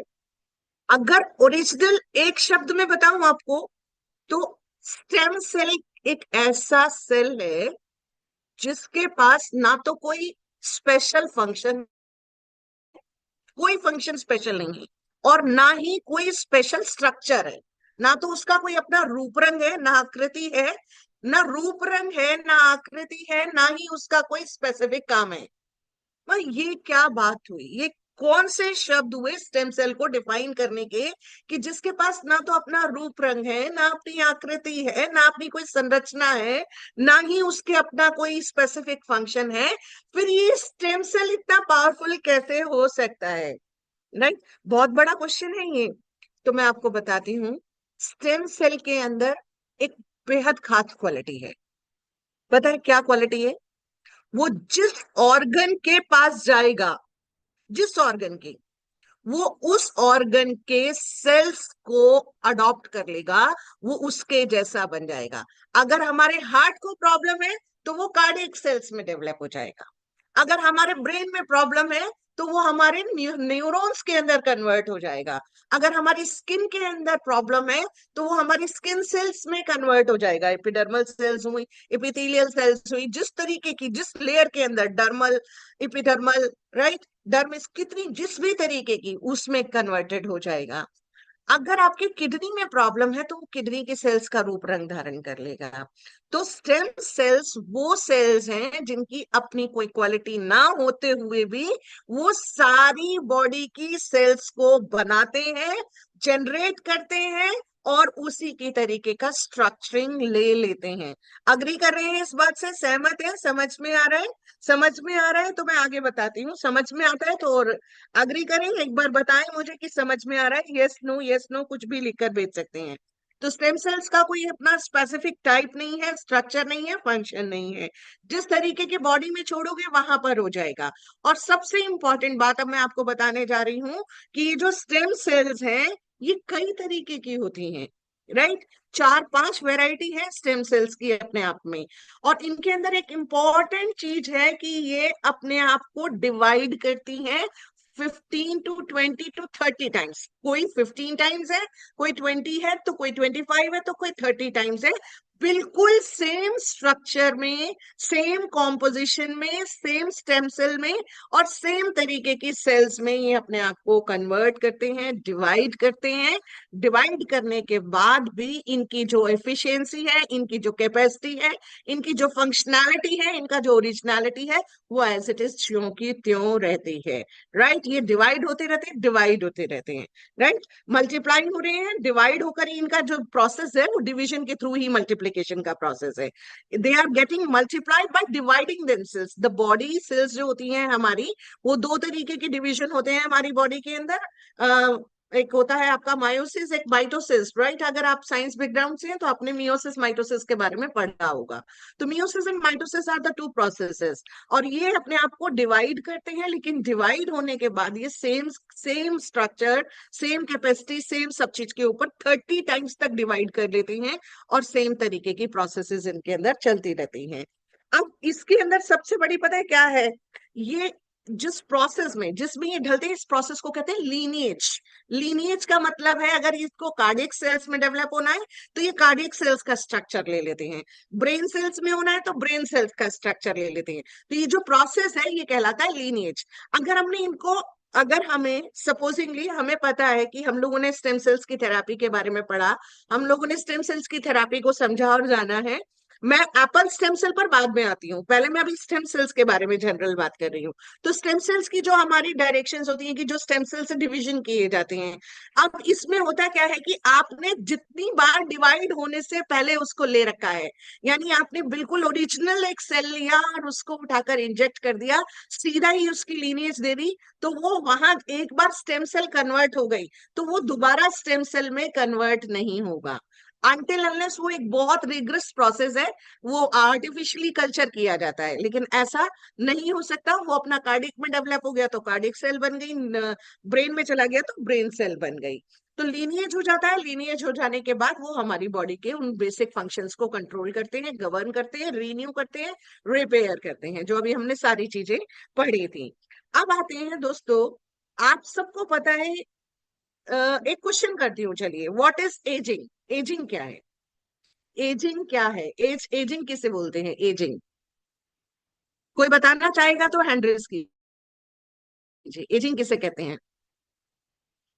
अगर ओरिजिनल एक शब्द में बताऊं आपको, तो स्टेम सेल एक ऐसा सेल है जिसके पास ना तो कोई स्पेशल फंक्शन, कोई फंक्शन स्पेशल नहीं है, और ना ही कोई स्पेशल स्ट्रक्चर है। ना तो उसका कोई अपना रूप रंग है, ना आकृति है, ना रूप रंग है, ना आकृति है, ना ही उसका कोई स्पेसिफिक काम है। भाई, ये क्या बात हुई? ये कौन से शब्द हुए स्टेम सेल को डिफाइन करने के, कि जिसके पास ना तो अपना रूप रंग है, ना अपनी आकृति है, ना अपनी कोई संरचना है, ना ही उसके अपना कोई स्पेसिफिक फंक्शन है। फिर ये स्टेम सेल इतना पावरफुल कैसे हो सकता है? राइट, बहुत बड़ा क्वेश्चन है ये। तो मैं आपको बताती हूँ, स्टेम सेल के अंदर एक बेहद खास क्वालिटी है। पता है क्या क्वालिटी है? वो जिस ऑर्गन के पास जाएगा, जिस ऑर्गन के, वो उस ऑर्गन के सेल्स को अडॉप्ट कर लेगा, वो उसके जैसा बन जाएगा। अगर हमारे हार्ट को प्रॉब्लम है, तो वो कार्डियक सेल्स में डेवलप हो जाएगा। अगर हमारे ब्रेन में प्रॉब्लम है, तो वो हमारे न्यूरॉन्स के अंदर कन्वर्ट हो जाएगा। अगर हमारी स्किन के अंदर प्रॉब्लम है, तो वो हमारी स्किन सेल्स में कन्वर्ट हो जाएगा। एपिडर्मल सेल्स हुई, एपिथेलियल सेल्स हुई, जिस तरीके की, जिस लेयर के अंदर, डर्मल, एपिडर्मल, राइट, डर्मिस, कितनी जिस भी तरीके की, उसमें कन्वर्टेड हो जाएगा। अगर आपकी किडनी में प्रॉब्लम है, तो वो किडनी के सेल्स का रूप रंग धारण कर लेगा। तो स्टेम सेल्स वो सेल्स हैं जिनकी अपनी कोई क्वालिटी ना होते हुए भी वो सारी बॉडी की सेल्स को बनाते हैं, जनरेट करते हैं, और उसी की तरीके का स्ट्रक्चरिंग ले लेते हैं। अग्री कर रहे हैं इस बात से? सहमत है? समझ में आ रहा है? समझ में आ रहा है तो मैं आगे बताती हूँ। समझ में आता है तो और अग्री करें, एक बार बताएं मुझे कि समझ में आ रहा है। यस नो कुछ भी लिखकर भेज सकते हैं। तो स्टेम सेल्स का कोई अपना स्पेसिफिक टाइप नहीं है, स्ट्रक्चर नहीं है, फंक्शन नहीं है। जिस तरीके के बॉडी में छोड़ोगे वहां पर हो जाएगा। और सबसे इंपॉर्टेंट बात अब मैं आपको बताने जा रही हूँ, कि ये जो स्टेम सेल्स हैं, ये कई तरीके की होती हैं। राइट, 4-5 वैरायटी है स्टेम सेल्स की अपने आप में। और इनके अंदर एक इंपॉर्टेंट चीज है कि ये अपने आप को डिवाइड करती हैं 15 to 20 to 30 टाइम्स। कोई 15 टाइम्स है, कोई 20 है, तो कोई 25 है, तो कोई 30 टाइम्स है। बिल्कुल सेम स्ट्रक्चर में, सेम कॉम्पोजिशन में, सेम स्टेम सेल में, और सेम तरीके की सेल्स में ये अपने आप को कन्वर्ट करते हैं, डिवाइड करते हैं। डिवाइड करने के बाद भी इनकी जो एफिशिएंसी है, इनकी जो कैपेसिटी है, इनकी जो फंक्शनैलिटी है, इनका जो ओरिजिनलिटी है, वो एज इट इज ज्यों की त्यों रहती है। राइट, ये डिवाइड होते रहते हैं, डिवाइड होते रहते हैं। राइट, मल्टीप्लाई हो रहे हैं, डिवाइड होकर ही इनका जो प्रोसेस है, वो डिवीजन के थ्रू ही मल्टीप्लीकेशन का प्रोसेस है। They are getting multiplied by dividing themselves. The body cells जो होती हैं हमारी, वो दो तरीके की डिवीजन होते हैं हमारी बॉडी के अंदर। एक होता है आपका मायोसिस, एक माइटोसिस। राइट, अगर आप साइंस बैकग्राउंड से हैं तो आपने मियोसिस माइटोसिस के बारे में पढ़ा होगा। तो meiosis and mitosis are the two processes, और ये अपने आप को डिवाइड करते हैं। लेकिन डिवाइड होने के बाद ये same same structure, same capacity, same सब चीज के ऊपर 30 टाइम्स तक डिवाइड कर लेते हैं, और सेम तरीके की प्रोसेसेस इनके अंदर चलती रहती हैं। अब इसके अंदर सबसे बड़ी पता है क्या है? ये जिस प्रोसेस में, जिसमें ये ढलते हैं, इस प्रोसेस को कहते हैं लीनिएज। लीनिएज का मतलब है, अगर इसको कार्डियक सेल्स में डेवलप होना है, तो ये कार्डियक सेल्स का स्ट्रक्चर ले लेते हैं। ब्रेन सेल्स में होना है तो ब्रेन सेल्स का स्ट्रक्चर ले लेते हैं। तो ये जो प्रोसेस है, ये कहलाता है लीनिएज। अगर हमने इनको, अगर हमें सपोजिंगली हमें पता है कि हम लोगों ने स्टेम सेल्स की थेरापी के बारे में पढ़ा, हम लोगों ने स्टेम सेल्स की थेरापी को समझा और जाना है। मैं एप्पल स्टेम सेल पर बाद में आती हूँ, पहले मैं अभी स्टेम सेल्स के बारे में जनरल बात कर रही हूँ। तो स्टेम सेल्स की जो हमारी डायरेक्शंस होती हैं, कि जो स्टेम सेल से डिवीजन किए जाते हैं, अब इसमें होता क्या है कि आपने जितनी बार डिवाइड होने से पहले उसको ले रखा है, यानी आपने बिल्कुल ओरिजिनल एक सेल लिया और उसको उठाकर इंजेक्ट कर दिया, सीधा ही उसकी लीनिएज दे दी, तो वो वहां एक बार स्टेम सेल कन्वर्ट हो गई, तो वो दोबारा स्टेम सेल में कन्वर्ट नहीं होगा, अनटिल अनलेस वो एक बहुत रिग्रेस प्रोसेस है, वो आर्टिफिशियली कल्चर किया जाता है। लेकिन ऐसा नहीं हो सकता, वो अपना कार्डियक में डेवलप हो गया तो कार्डियक सेल बन गई, ब्रेन में चला गया तो ब्रेन सेल बन गई। तो लीनिएज हो जाता है, लीनिएज हो जाने के बाद वो हमारी बॉडी के उन बेसिक फंक्शंस को कंट्रोल करते हैं, गवर्न करते हैं, रीन्यू करते हैं, रिपेयर करते हैं, जो अभी हमने सारी चीजें पढ़ी थी। अब आते हैं दोस्तों, आप सबको पता है, एक क्वेश्चन करती हूँ, चलिए, व्हाट इज एजिंग? एजिंग क्या है? एजिंग क्या है? एजिंग किसे बोलते हैं? एजिंग कोई बताना चाहेगा तो हैंड रेज कीजिए, एजिंग किसे कहते हैं?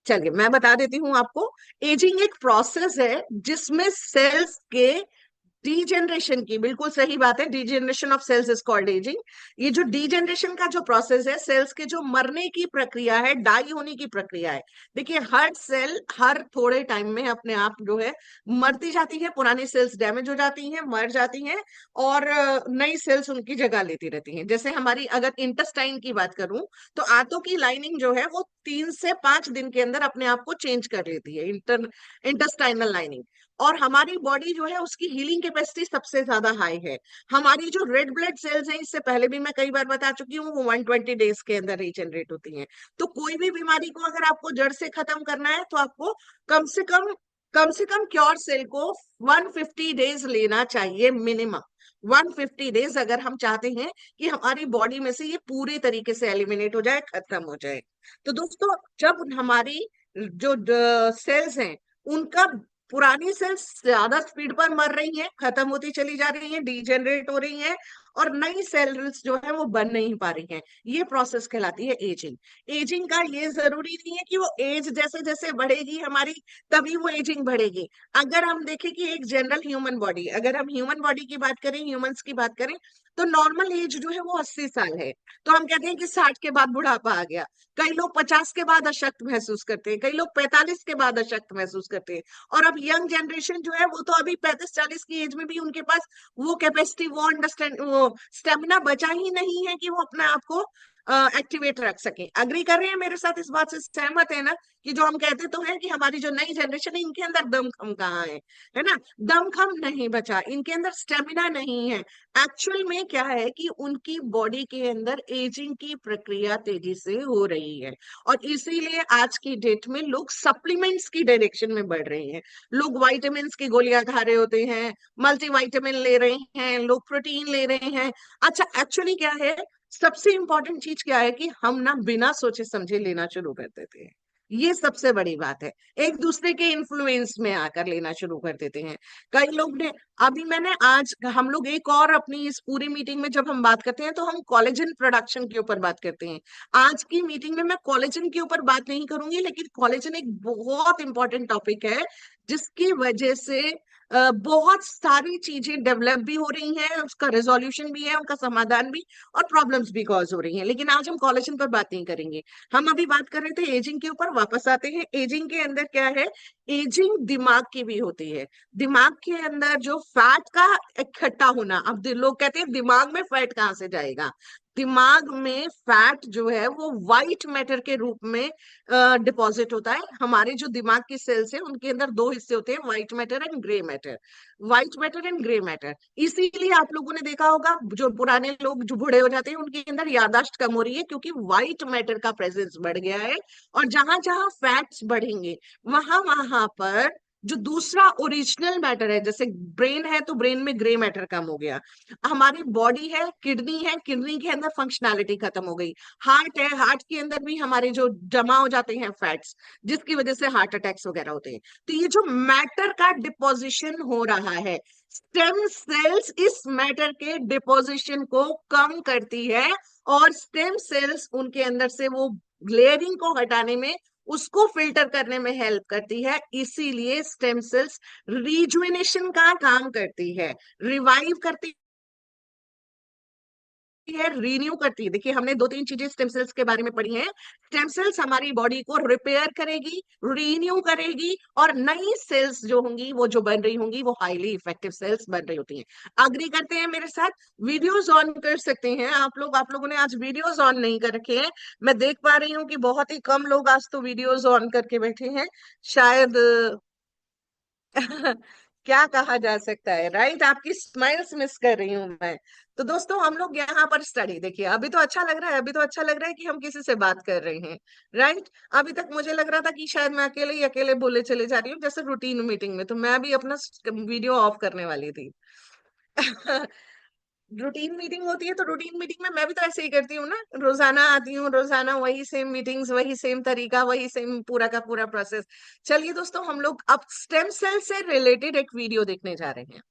चलिए मैं बता देती हूँ आपको। एजिंग एक प्रोसेस है जिसमें सेल्स के डीजेनरेशन की, बिल्कुल सही बात है, degeneration of cells is called ageing. ये जो डीजेनरेशन का जो प्रोसेस है, सेल्स के जो मरने की प्रक्रिया है, डाई होने की प्रक्रिया है। देखिए हर सेल हर थोड़े टाइम में अपने आप जो है मरती जाती है, पुरानी सेल्स डैमेज हो जाती हैं, मर जाती हैं, और नई सेल्स उनकी जगह लेती रहती हैं। जैसे हमारी अगर इंटेस्टाइन की बात करूं, तो आंतों की लाइनिंग जो है वो 3 से 5 दिन के अंदर अपने आप को चेंज कर लेती है, इंटेस्टाइनल लाइनिंग। और हमारी बॉडी जो है उसकी हीलिंग कैपेसिटी सबसे ज्यादा हाई है। हमारी जो रेड ब्लड सेल्स हैं, इससे पहले भी मैं कई बार बता चुकी हूँ, वो 120 डेज के अंदर रीजनरेट होती हैं। तो कोई भी बीमारी को अगर आपको जड़ से खत्म करना है, तो आपको कम से कम क्योर सेल को 150 डेज लेना चाहिए मिनिमम। 150 डेज अगर हम चाहते हैं कि हमारी बॉडी में से ये पूरी तरीके से एलिमिनेट हो जाए, खत्म हो जाए। तो दोस्तों, जब हमारी जो सेल्स हैं, उनका पुरानी सेल्स ज्यादा स्पीड पर मर रही हैं, खत्म होती चली जा रही हैं, डीजेनरेट हो रही हैं, और नई सेल्स जो है वो बन नहीं पा रही हैं, ये प्रोसेस कहलाती है एजिंग। एजिंग का ये जरूरी नहीं है कि वो एज जैसे जैसे बढ़ेगी हमारी, तभी वो एजिंग बढ़ेगी। अगर हम देखें कि एक जनरल ह्यूमन बॉडी, अगर हम ह्यूमन बॉडी की बात करें, ह्यूमंस की बात करें, तो नॉर्मल एज जो है वो 80 साल है। तो हम कहते हैं कि 60 के बाद बुढ़ापा आ गया। कई लोग 50 के बाद अशक्त महसूस करते हैं, कई लोग 45 के बाद अशक्त महसूस करते हैं। और अब यंग जनरेशन जो है वो तो अभी 35-40 की एज में भी उनके पास वो कैपेसिटी, वो अंडरस्टैंड, वो स्टेमिना बचा ही नहीं है कि वो अपने आप को एक्टिवेट रख सके। अग्री कर रहे हैं मेरे साथ? इस बात से सहमत है ना, कि जो हम कहते तो हैं कि हमारी जो नई जनरेशन है, इनके अंदर दमखम कहाँ है ना? दमखम नहीं बचा, इनके अंदर स्टेमिना नहीं है। एक्चुअल में क्या है कि उनकी बॉडी के अंदर एजिंग की प्रक्रिया तेजी से हो रही है, और इसीलिए आज की डेट में लोग सप्लीमेंट्स की डायरेक्शन में बढ़ रहे हैं। लोग वाइटामिन की गोलियां खा रहे होते हैं, मल्टीविटामिन ले रहे हैं, लोग प्रोटीन ले रहे हैं। अच्छा, एक्चुअली क्या है, सबसे इंपॉर्टेंट चीज क्या है कि हम ना बिना सोचे समझे लेना शुरू कर देते हैं। ये सबसे बड़ी बात है, एक दूसरे के इन्फ्लुएंस में आकर लेना शुरू कर देते हैं। कई लोग ने, अभी मैंने आज, हम लोग एक और अपनी इस पूरी मीटिंग में जब हम बात करते हैं, तो हम कोलेजन प्रोडक्शन के ऊपर बात करते हैं। आज की मीटिंग में मैं कोलेजन के ऊपर बात नहीं करूंगी, लेकिन कोलेजन एक बहुत इंपॉर्टेंट टॉपिक है, जिसकी वजह से बहुत सारी चीजें डेवलप भी हो रही हैं, उसका रेजोल्यूशन भी है, उनका समाधान भी, और प्रॉब्लम्स भी कॉज हो रही हैं। लेकिन आज हम कोलेजन पर बात नहीं करेंगे। हम अभी बात कर रहे थे एजिंग के ऊपर, वापस आते हैं। एजिंग के अंदर क्या है? एजिंग दिमाग की भी होती है। दिमाग के अंदर जो फैट का इकट्ठा होना, अब लोग कहते हैं दिमाग में फैट कहाँ से जाएगा? दिमाग में फैट जो है वो वाइट मैटर के रूप में डिपॉजिट होता है। हमारे जो दिमाग की सेल्स है, उनके अंदर दो हिस्से होते हैं, white matter and grey matter. White matter and grey matter, इसीलिए आप लोगों ने देखा होगा, जो पुराने लोग जो बूढ़े हो जाते हैं, उनके अंदर याददाश्त कम हो रही है, क्योंकि व्हाइट मैटर का प्रेजेंस बढ़ गया है। और जहां जहां फैट्स बढ़ेंगे, वहां वहां पर जो दूसरा ओरिजिनल मैटर है, जैसे ब्रेन है तो ब्रेन में ग्रे मैटर कम हो गया। हमारी बॉडी है, किडनी के अंदर फंक्शनैलिटी खत्म हो गई। हार्ट है, हार्ट के अंदर भी हमारे जो जमा हो जाते हैं फैट्स, जिसकी वजह से हार्ट अटैक्स वगैरह होते हैं। तो ये जो मैटर का डिपोजिशन हो रहा है, स्टेम सेल्स इस मैटर के डिपोजिशन को कम करती है, और स्टेम सेल्स उनके अंदर से वो लेयरिंग को हटाने में, उसको फिल्टर करने में हेल्प करती है। इसीलिए स्टेम सेल्स रिजुविनेशन का काम करती है, रिवाइव करती है, रीन्यू करती है। देखिए हमने 2-3 चीजें स्टेम सेल्स के बारे में पढ़ी हैं। स्टेम सेल्स हमारी बॉडी को रिपेयर करेगी, रीन्यू करेगी, और नई सेल्स जो होंगी, वो जो बन रही होंगी, वो हाईली इफेक्टिव सेल्स बन रही होती हैं। अग्री करते हैं मेरे साथ? वीडियोस ऑन कर सकते हैं आप लोग। आप लोगों ने आज वीडियोस ऑन नहीं कर रखे हैं, मैं देख पा रही हूँ कि बहुत ही कम लोग आज तो वीडियोस ऑन करके बैठे हैं, शायद क्या कहा जा सकता है, राइट? आपकी स्माइल्स मिस कर रही हूं मैं। तो दोस्तों हम लोग यहाँ पर स्टडी देखिए, अभी तो अच्छा लग रहा है, अभी तो अच्छा लग रहा है कि हम किसी से बात कर रहे हैं, राइट। अभी तक मुझे लग रहा था कि शायद मैं अकेले ही अकेले बोले चले जा रही हूँ, जैसे रूटीन मीटिंग में तो मैं भी अपना वीडियो ऑफ करने वाली थी। रूटीन मीटिंग होती है तो रूटीन मीटिंग में मैं भी तो ऐसे ही करती हूँ ना, रोजाना आती हूँ, रोजाना वही सेम मीटिंग्स, वही सेम तरीका, वही सेम पूरा का पूरा प्रोसेस। चलिए दोस्तों, हम लोग अब स्टेम सेल से रिलेटेड एक वीडियो देखने जा रहे हैं।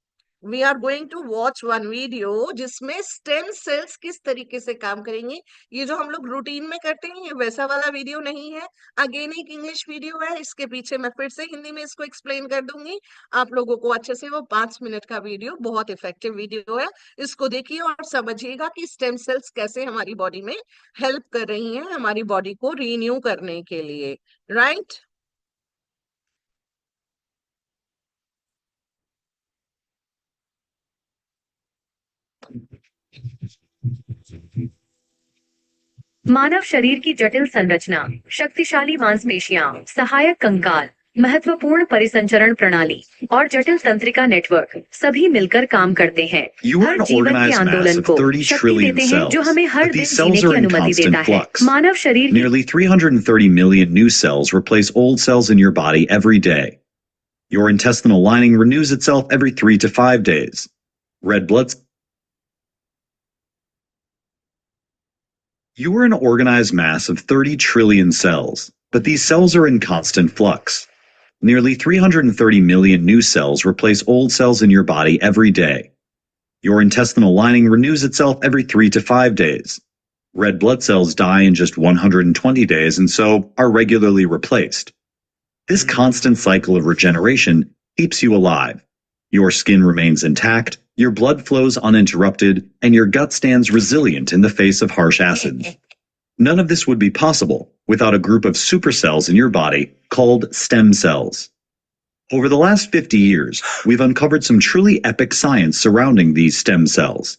We are going to watch one video जिसमें स्टेम सेल्स किस तरीके से काम करेंगे। ये जो हम लोग रूटीन में करते हैं ये वैसा वाला वीडियो नहीं है, अगेन एक इंग्लिश वीडियो है, इसके पीछे मैं फिर से हिंदी में इसको एक्सप्लेन कर दूंगी आप लोगों को अच्छे से। वो 5 मिनट का वीडियो बहुत इफेक्टिव वीडियो है, इसको देखिए और समझिएगा कि स्टेम सेल्स कैसे हमारी बॉडी में हेल्प कर रही हैं हमारी बॉडी को रीन्यू करने के लिए, राइट। मानव शरीर की जटिल संरचना, शक्तिशाली मांसपेशियां, सहायक कंकाल, महत्वपूर्ण परिसंचरण प्रणाली और जटिल तंत्रिका नेटवर्क सभी मिलकर काम करते हैं। You are हर an जीवन के organized mass आंदोलन of को 30 शक्ति trillion देते हैं, जो cells, हमें हर but दिन these जीने cells की are in अनुमति देता constant है। flux. मानव शरीर की Nearly 330 million new cells replace old cells in your body every day. Your intestinal lining renews itself every 3 to 5 days. Red blood You are an organized mass of 30 trillion cells, but these cells are in constant flux. Nearly 330 million new cells replace old cells in your body every day. Your intestinal lining renews itself every 3 to 5 days. Red blood cells die in just 120 days and so are regularly replaced. This constant cycle of regeneration keeps you alive. Your skin remains intact, your blood flows uninterrupted, and your gut stands resilient in the face of harsh acids. None of this would be possible without a group of supercells in your body called stem cells. Over the last 50 years, we've uncovered some truly epic science surrounding these stem cells.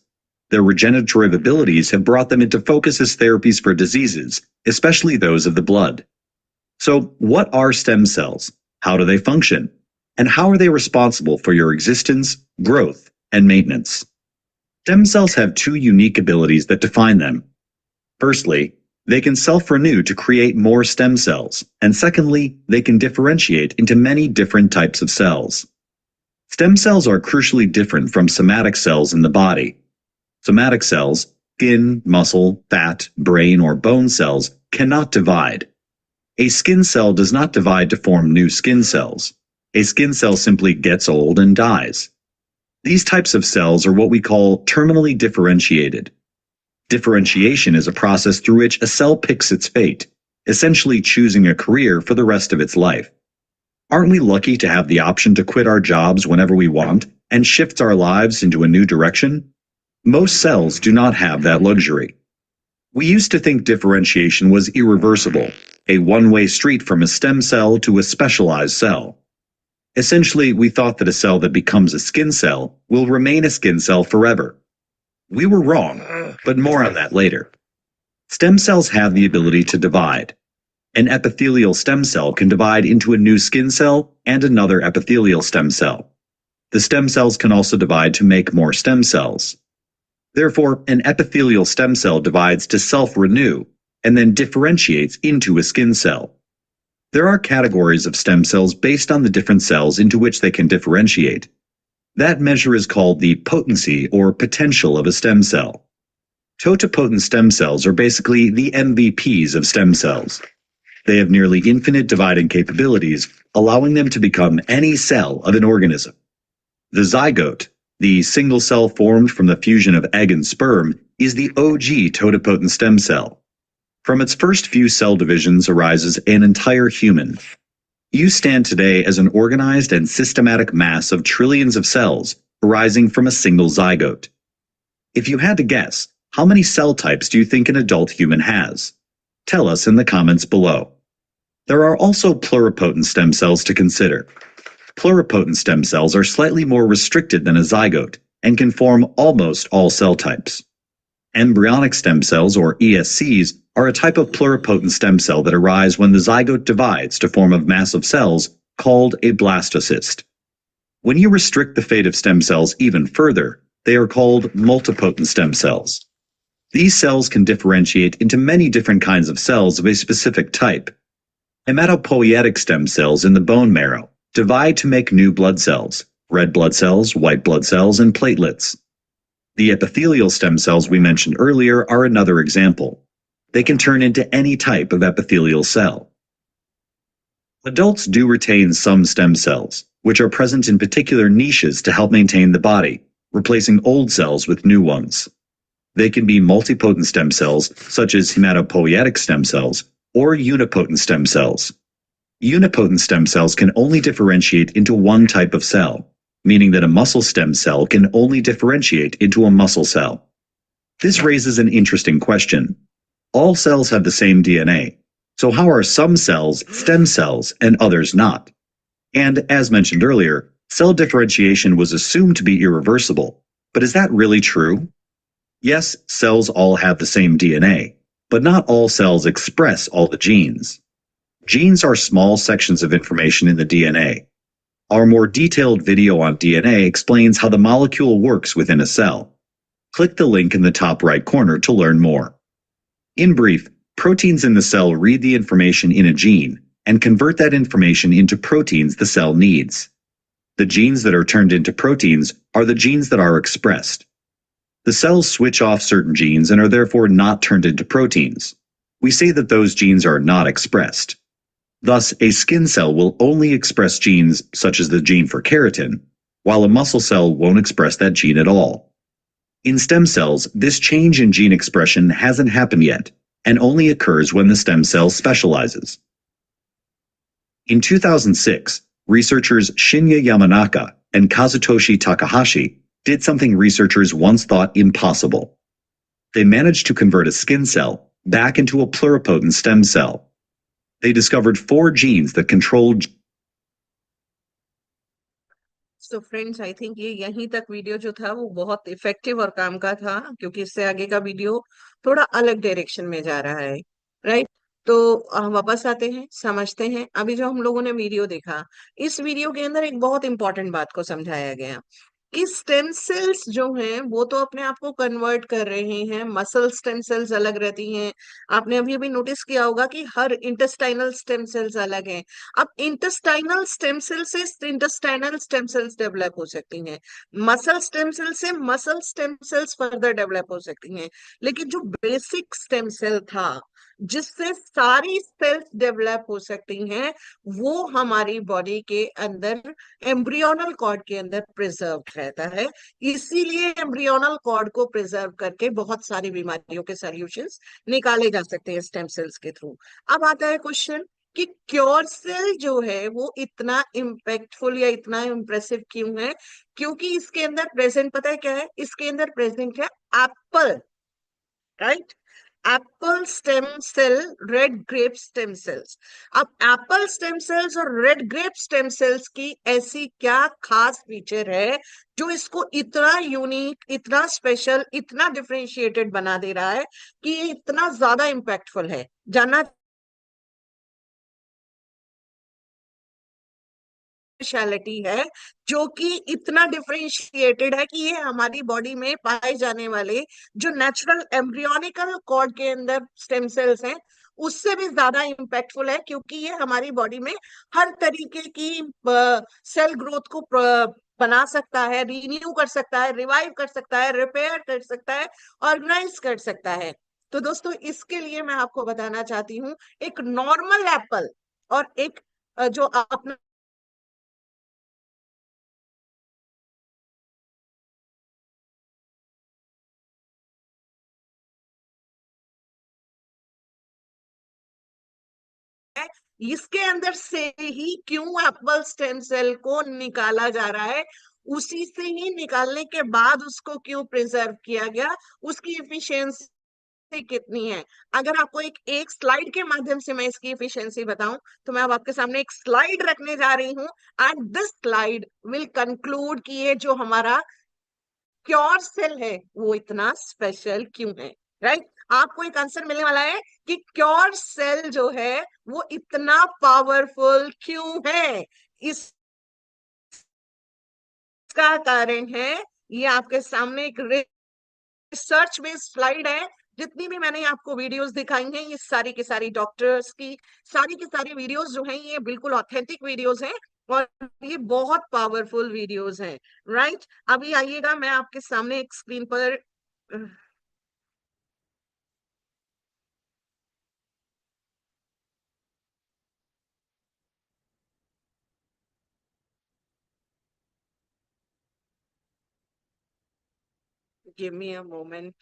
Their regenerative abilities have brought them into focus as therapies for diseases, especially those of the blood. So, what are stem cells? How do they function? And how are they responsible for your existence, growth, and maintenance? Stem cells have two unique abilities that define them. Firstly, they can self-renew to create more stem cells, and secondly, they can differentiate into many different types of cells. Stem cells are crucially different from somatic cells in the body. Somatic cells, skin, muscle, fat, brain, or bone cells, cannot divide. A skin cell does not divide to form new skin cells. A skin cell simply gets old and dies. These types of cells are what we call terminally differentiated. Differentiation is a process through which a cell picks its fate, essentially choosing a career for the rest of its life. Aren't we lucky to have the option to quit our jobs whenever we want and shift our lives into a new direction? Most cells do not have that luxury. We used to think differentiation was irreversible, a one-way street from a stem cell to a specialized cell. Essentially, we thought that a cell that becomes a skin cell will remain a skin cell forever. We were wrong, but more on that later. Stem cells have the ability to divide. An epithelial stem cell can divide into a new skin cell and another epithelial stem cell. The stem cells can also divide to make more stem cells. Therefore, an epithelial stem cell divides to self-renew and then differentiates into a skin cell. There are categories of stem cells based on the different cells into which they can differentiate. That measure is called the potency or potential of a stem cell. Totipotent stem cells are basically the MVPs of stem cells. They have nearly infinite dividing capabilities, allowing them to become any cell of an organism. The zygote, the single cell formed from the fusion of egg and sperm, is the OG totipotent stem cell. From its first few cell divisions arises an entire human. You stand today as an organized and systematic mass of trillions of cells arising from a single zygote. If you had to guess, how many cell types do you think an adult human has? Tell us in the comments below. There are also pluripotent stem cells to consider. Pluripotent stem cells are slightly more restricted than a zygote and can form almost all cell types. Embryonic stem cells, or ESCs, are a type of pluripotent stem cell that arise when the zygote divides to form a mass of cells called a blastocyst. When you restrict the fate of stem cells even further, They are called multipotent stem cells. These cells can differentiate into many different kinds of cells of a specific type. Hematopoietic stem cells in the bone marrow divide to make new blood cells, red blood cells, white blood cells, and platelets. The epithelial stem cells we mentioned earlier are another example. They can turn into any type of epithelial cell. Adults do retain some stem cells, which are present in particular niches to help maintain the body, replacing old cells with new ones. They can be multipotent stem cells, such as hematopoietic stem cells, or unipotent stem cells. Unipotent stem cells can only differentiate into one type of cell, meaning that a muscle stem cell can only differentiate into a muscle cell. This raises an interesting question. All cells have the same DNA, so how are some cells stem cells and others not? And as mentioned earlier, cell differentiation was assumed to be irreversible, but is that really true? Yes, cells all have the same DNA, but not all cells express all the genes. Genes are small sections of information in the DNA. Our more detailed video on DNA explains how the molecule works within a cell. Click the link in the top right corner to learn more. In brief, proteins in the cell read the information in a gene and convert that information into proteins the cell needs. The genes that are turned into proteins are the genes that are expressed. The cells switch off certain genes and are therefore not turned into proteins. We say that those genes are not expressed. Thus, a skin cell will only express genes such as the gene for keratin, while a muscle cell won't express that gene at all. In stem cells, this change in gene expression hasn't happened yet, and only occurs when the stem cell specializes. In 2006, researchers Shinya Yamanaka and Kazutoshi Takahashi did something researchers once thought impossible. They managed to convert a skin cell back into a pluripotent stem cell. They discovered 4 genes that controlled. So friends, I think ये यहीं तक video जो था वो बहुत effective और काम का था, क्योंकि इससे आगे का वीडियो थोड़ा अलग डायरेक्शन में जा रहा है, राइट? तो हम वापस आते हैं, समझते हैं। अभी जो हम लोगों ने वीडियो देखा, इस वीडियो के अंदर एक बहुत इंपॉर्टेंट बात को समझाया गया कि स्टेम सेल्स जो हैं वो तो अपने आप को कन्वर्ट कर रहे हैं, मसल स्टेम सेल्स अलग रहती हैं। आपने अभी अभी नोटिस किया होगा कि हर इंटेस्टाइनल स्टेम सेल्स अलग हैं। अब इंटेस्टाइनल स्टेम सेल से इंटेस्टाइनल स्टेम सेल्स डेवलप हो सकती हैं, मसल स्टेम सेल से muscle stem cells further develop हो सकती हैं, लेकिन जो बेसिक स्टेम सेल था जिससे सारी सेल्स डेवलप हो सकती हैं, वो हमारी बॉडी के अंदर एम्ब्रियोनल कॉर्ड के अंदर प्रिजर्व रहता है। इसीलिए एम्ब्रियोनल कॉर्ड को प्रिजर्व करके बहुत सारी बीमारियों के सॉल्यूशंस निकाले जा सकते हैं स्टेम सेल्स के थ्रू। अब आता है क्वेश्चन कि क्योर सेल जो है वो इतना इम्पैक्टफुल या इतना इम्प्रेसिव क्यों है? क्योंकि इसके अंदर प्रेजेंट, पता है क्या है? इसके अंदर प्रेजेंट है apple, right? Apple stem cell, red grape stem cells. अब एप्पल स्टेम सेल्स और रेड ग्रेप स्टेम सेल्स की ऐसी क्या खास फीचर है जो इसको इतना यूनिक, इतना स्पेशल, इतना डिफरेंशिएटेड बना दे रहा है कि ये इतना ज्यादा इम्पैक्टफुल है? जानना स्पेशलिटी है जो कि इतना डिफरेंशिएटेड है कि ये हमारी बॉडी में पाए जाने वाले जो नेचुरल एम्ब्रियोनिकल कॉर्ड के अंदर स्टेम सेल्स हैं उससे भी ज्यादा इम्पैक्टफुल है, क्योंकि ये हमारी बॉडी में हर तरीके की सेल ग्रोथ को बना सकता है, रिन्यू कर सकता है, रिवाइव कर सकता है, रिपेयर कर सकता है, ऑर्गेनाइज कर सकता है। तो दोस्तों, इसके लिए मैं आपको बताना चाहती हूँ, एक नॉर्मल एप्पल और एक जो अपना इसके अंदर से ही क्यों एप्पल स्टेम सेल को निकाला जा रहा है, उसी से ही निकालने के बाद उसको क्यों प्रिजर्व किया गया, उसकी एफिशिएंसी कितनी है? अगर आपको एक स्लाइड के माध्यम से मैं इसकी एफिशिएंसी बताऊं तो मैं अब आपके सामने एक स्लाइड रखने जा रही हूं, and this slide will conclude कि ये जो हमारा क्योर सेल है वो इतना स्पेशल क्यों है, राइट? आपको एक आंसर मिलने वाला है कि क्योर सेल जो है वो इतना पावरफुल क्यों है। इसका कारण है ये आपके सामने एक रिसर्च बेस्ड स्लाइड है। जितनी भी मैंने आपको वीडियोस दिखाई हैं, ये सारी की सारी डॉक्टर्स की सारी वीडियोस जो हैं, ये बिल्कुल ऑथेंटिक वीडियोस हैं और ये बहुत पावरफुल वीडियोस हैं। राइट, अभी आइएगा, मैं आपके सामने एक स्क्रीन पर गिव मी अ मोमेंट।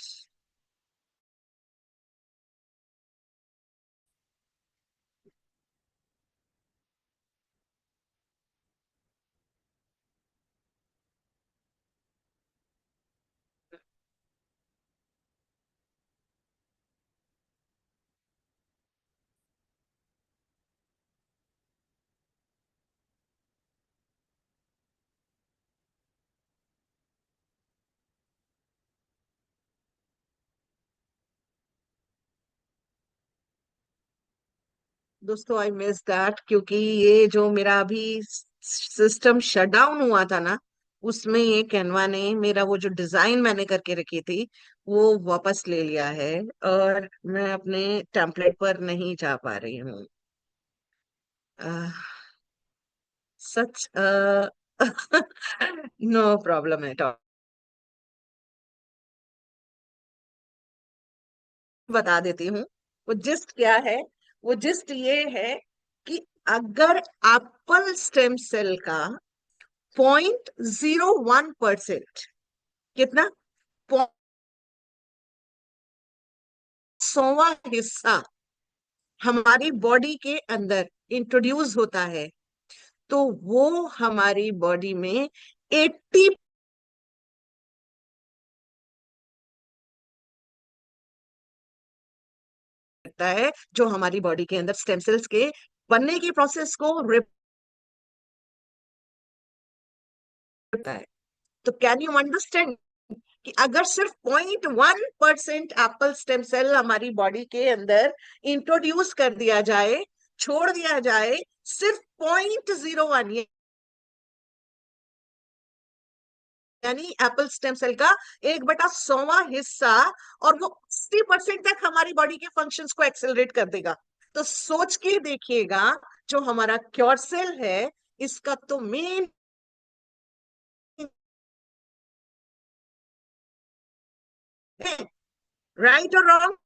दोस्तों आई मिस दैट, क्योंकि ये जो मेरा अभी सिस्टम शट डाउन हुआ था ना, उसमें ये कैनवा ने मेरा वो जो डिजाइन मैंने करके रखी थी वो वापस ले लिया है, और मैं अपने टेम्पलेट पर नहीं जा पा रही हूँ। Such no problem at all. बता देती हूँ वो जिस्ट क्या है। वो जिस्ट ये है कि अगर एप्पल स्टेम सेल का 0.01%, कितना, 100वां हिस्सा हमारी बॉडी के अंदर इंट्रोड्यूस होता है, तो वो हमारी बॉडी में 80 करता है, जो हमारी बॉडी के अंदर स्टेम सेल्स के बनने की प्रोसेस को करता है। तो कैन यू अंडरस्टैंड कि अगर सिर्फ 0.1% एप्पल स्टेम सेल हमारी बॉडी के अंदर इंट्रोड्यूस कर दिया जाए, छोड़ दिया जाए, सिर्फ 0.01, यानी एप्पल स्टेम सेल का 1/100वां हिस्सा, और वो 80% तक हमारी बॉडी के फंक्शंस को एक्सेलरेट कर देगा। तो सोच के देखिएगा, जो हमारा क्योर सेल है, इसका तो मेन, राइट और रॉन्ग,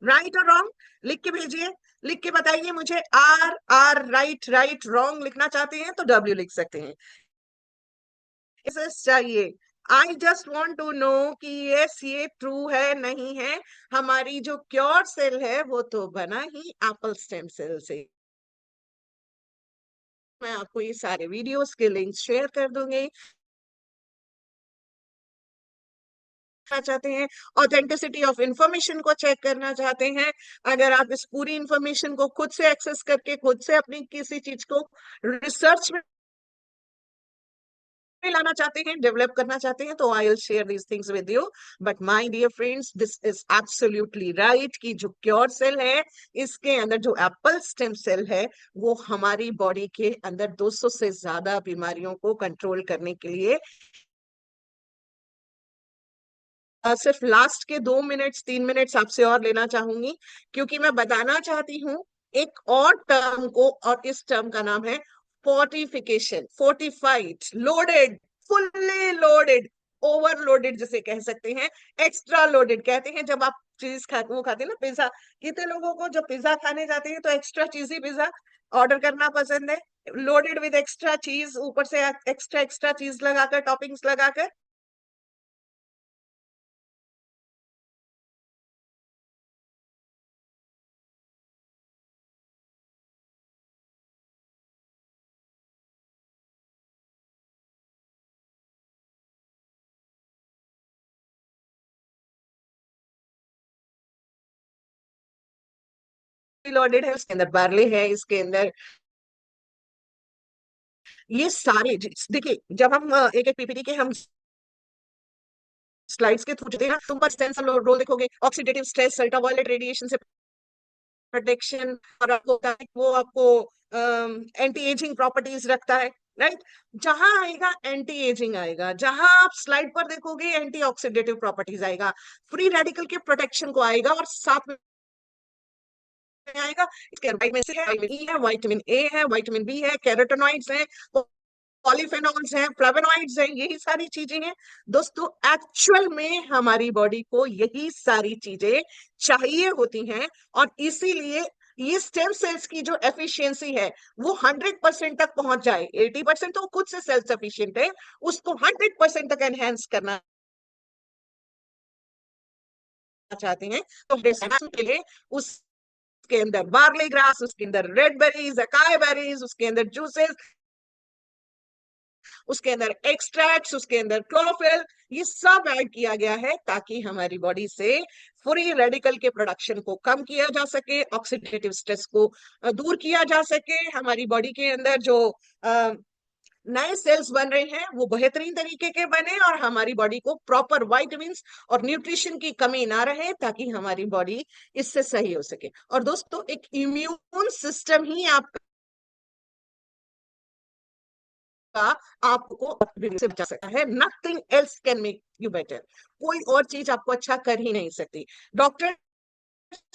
राइट और रॉन्ग, लिख के भेजिए, लिख के बताइए मुझे। R R, right right, wrong लिखना चाहते हैं तो डब्ल्यू लिख सकते हैं। चाहिए, I just want to know कि यस ये ट्रू है नहीं है। हमारी जो क्योर सेल है वो तो बना ही एप्पल स्टेम सेल से। मैं आपको ये सारे वीडियोस के लिंक शेयर कर दूंगी। चाहते हैं, ऑथेंटिसिटी ऑफ इंफॉर्मेशन को चेक करना चाहते हैं, अगर आप इस पूरी इंफॉर्मेशन को खुद से एक्सेस करके खुद से अपनी किसी चीज को रिसर्च में लाना चाहते हैं, डेवलप करना चाहते हैं, तो I will share these things with you. But my dear friends, this is absolutely right कि जो क्योर सेल है, इसके अंदर जो एप्पल स्टेम सेल है, वो हमारी बॉडी के अंदर 200 से ज्यादा बीमारियों को कंट्रोल करने के लिए, सिर्फ लास्ट के 2 मिनट्स 3 मिनट्स आपसे और लेना चाहूंगी, क्योंकि मैं बताना चाहती हूँ एक और टर्म को, और इस टर्म का नाम है fortification, fortified, loaded, fully loaded, overloaded जिसे कह सकते हैं, एक्स्ट्रा लोडेड कहते हैं। जब आप चीज वो खाते हैं ना, पिज्जा, कितने लोगों को जब पिज्जा खाने जाते हैं तो एक्स्ट्रा चीजी पिज्जा ऑर्डर करना पसंद है, लोडेड विद एक्स्ट्रा चीज, ऊपर से एक्स्ट्रा एक्स्ट्रा चीज लगाकर, टॉपिंग्स लगाकर। लोडेड है, उसके अंदर बार्ले है, इसके अंदर ये सारे देखिए, जब हम एक एक पीपीटी के हम स्लाइड्स के थ्रू चलते हैं, तुम पर स्टेम सेल रोल देखोगे, ऑक्सीडेटिव स्ट्रेस, अल्ट्रावायलेट रेडिएशन से प्रोटेक्शन, और आपको वो आपको एंटी एजिंग प्रॉपर्टीज रखता है। राइट। जहां आएगा एंटी एजिंग आएगा, जहां आप स्लाइड पर देखोगे एंटी ऑक्सीडेटिव प्रॉपर्टीज आएगा, फ्री रेडिकल के प्रोटेक्शन को आएगा, और साथ में आएगा इसके विटामिन सी है, विटामिन ई है, विटामिन ए है, विटामिन बी है, कैरोटेनॉइड्स हैं, पॉलीफेनॉल्स हैं, फ्लेवोनॉइड्स हैं, यही सारी चीजें हैं। दोस्तों एक्चुअल में हमारी बॉडी को यही सारी चीजें चाहिए होती हैं, और इसीलिए ये स्टेम सेल्स की जो एफिशिएंसी है वो 100% तक पहुंच जाए। 80% तो खुद से सेल्फ सफिशिएंट है, उसको 100% तक एनहेंस करना चाहते हैं, तो के लिए उसके अंदर बार्ली ग्रास, उसके अंदर रेड बेरीज, अकाई बेरीज, उसके अंदर जूसेस, उसके अंदर एक्सट्रैक्ट्स, उसके अंदर क्लोरोफिल, ये सब ऐड किया गया है ताकि हमारी बॉडी से फ्री रेडिकल के प्रोडक्शन को कम किया जा सके, ऑक्सीडेटिव स्ट्रेस को दूर किया जा सके, हमारी बॉडी के अंदर जो नए सेल्स बन रहे हैं वो बेहतरीन तरीके के बने, और हमारी बॉडी को प्रॉपर विटामिन्स और न्यूट्रिशन की कमी ना रहे, ताकि हमारी बॉडी इससे सही हो सके। और दोस्तों एक इम्यून सिस्टम ही आपका आपको से बचा सकता है, nothing else can make you better. कोई और चीज आपको अच्छा कर ही नहीं सकती। डॉक्टर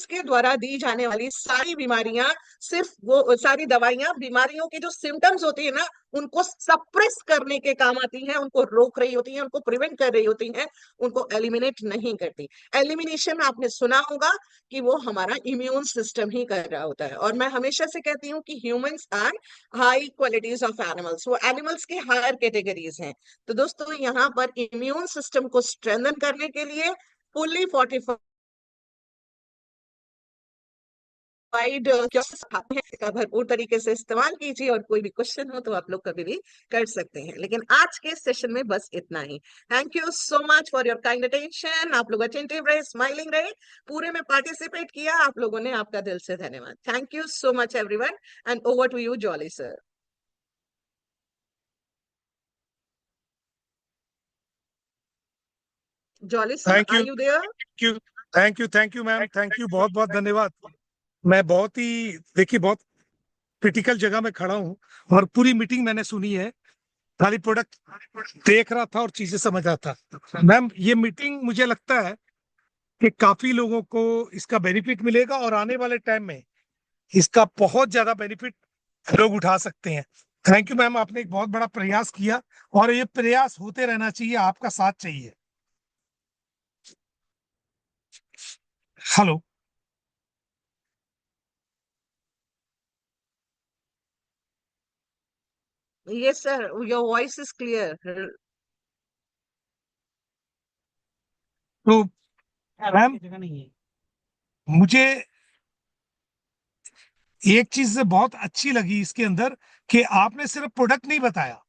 के द्वारा दी जाने वाली सारी बीमारियां, सिर्फ वो सारी दवाइयां बीमारियों के जो सिम्टम्स होती है ना उनको सप्रेस करने के काम आती हैं, उनको रोक रही होती हैं, उनको प्रिवेंट कर रही होती हैं, उनको एलिमिनेट नहीं करती। एलिमिनेशन आपने सुना होगा कि वो हमारा इम्यून सिस्टम ही कर रहा होता है। और मैं हमेशा से कहती हूँ कि humans are high qualities of animals, वो एनिमल्स की हायर कैटेगरीज हैं। तो दोस्तों यहाँ पर इम्यून सिस्टम को स्ट्रेंथन करने के लिए फुल्ली फोर्टिफाइड वाइड का भरपूर तरीके से इस्तेमाल कीजिए, और कोई भी क्वेश्चन हो तो आप लोग कभी भी कर सकते हैं। लेकिन आज के सेशन में बस इतना ही। Thank you so much for your kind attention. आप लोग अटेंटिव रहे, स्माइलिंग रहे, पूरे में पार्टिसिपेट किया आप लोगों ने, आपका दिल से धन्यवाद। Thank you so much everyone, and over to you Jolly sir. Jolly sir, thank are you, you there? Thank you ma'am, thank you, बहुत बहुत धन्यवाद। मैं बहुत ही देखिए बहुत क्रिटिकल जगह में खड़ा हूँ और पूरी मीटिंग मैंने सुनी है, खाली प्रोडक्ट देख रहा था और चीजें समझ रहा था। मैम ये मीटिंग मुझे लगता है कि काफी लोगों को इसका बेनिफिट मिलेगा, और आने वाले टाइम में इसका बहुत ज्यादा बेनिफिट लोग उठा सकते हैं। थैंक यू मैम, आपने एक बहुत बड़ा प्रयास किया, और ये प्रयास होते रहना चाहिए, आपका साथ चाहिए। Hello. Yes sir, your voice is clear. तो मैम मुझे एक चीज से बहुत अच्छी लगी इसके अंदर कि आपने सिर्फ प्रोडक्ट नहीं बताया,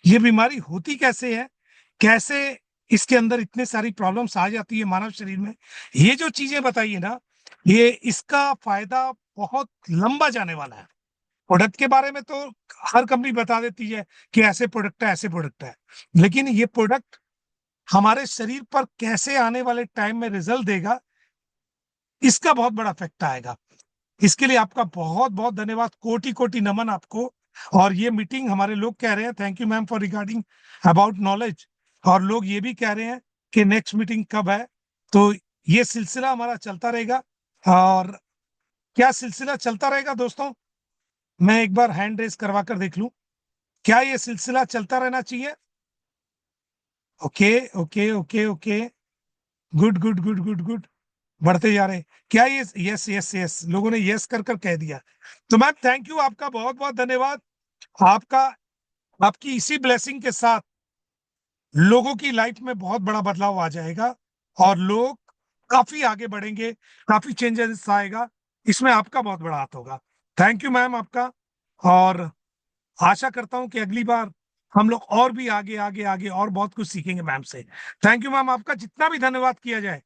ये बीमारी होती कैसे है, कैसे इसके अंदर इतने सारी प्रॉब्लम्स आ जाती है मानव शरीर में, ये जो चीजें बताई है ना, ये इसका फायदा बहुत लंबा जाने वाला है। प्रोडक्ट के बारे में तो हर कंपनी बता देती है कि ऐसे प्रोडक्ट है, ऐसे प्रोडक्ट है, लेकिन ये प्रोडक्ट हमारे शरीर पर कैसे आने वाले टाइम में रिजल्ट देगा, इसका बहुत बड़ा इफेक्ट आएगा। इसके लिए आपका बहुत बहुत धन्यवाद, कोटि कोटि नमन आपको। और ये मीटिंग हमारे लोग कह रहे हैं, thank you ma'am for regarding about knowledge, और लोग ये भी कह रहे हैं कि नेक्स्ट मीटिंग कब है। तो ये सिलसिला हमारा चलता रहेगा। और क्या सिलसिला चलता रहेगा दोस्तों? मैं एक बार हैंड रेस करवा कर देख लूं, क्या ये सिलसिला चलता रहना चाहिए? Okay okay okay okay, good good good good good, बढ़ते जा रहे हैं। क्या ये यस यस यस, लोगों ने यस कर कर कह दिया। तो मैम थैंक यू, आपका बहुत बहुत धन्यवाद। आपका आपकी इसी ब्लेसिंग के साथ लोगों की लाइफ में बहुत बड़ा बदलाव आ जाएगा, और लोग काफी आगे बढ़ेंगे, काफी चेंजेस आएगा, इसमें आपका बहुत बड़ा हाथ होगा। थैंक यू मैम आपका, और आशा करता हूं कि अगली बार हम लोग और भी आगे आगे आगे और बहुत कुछ सीखेंगे मैम से। थैंक यू मैम, आपका जितना भी धन्यवाद किया जाए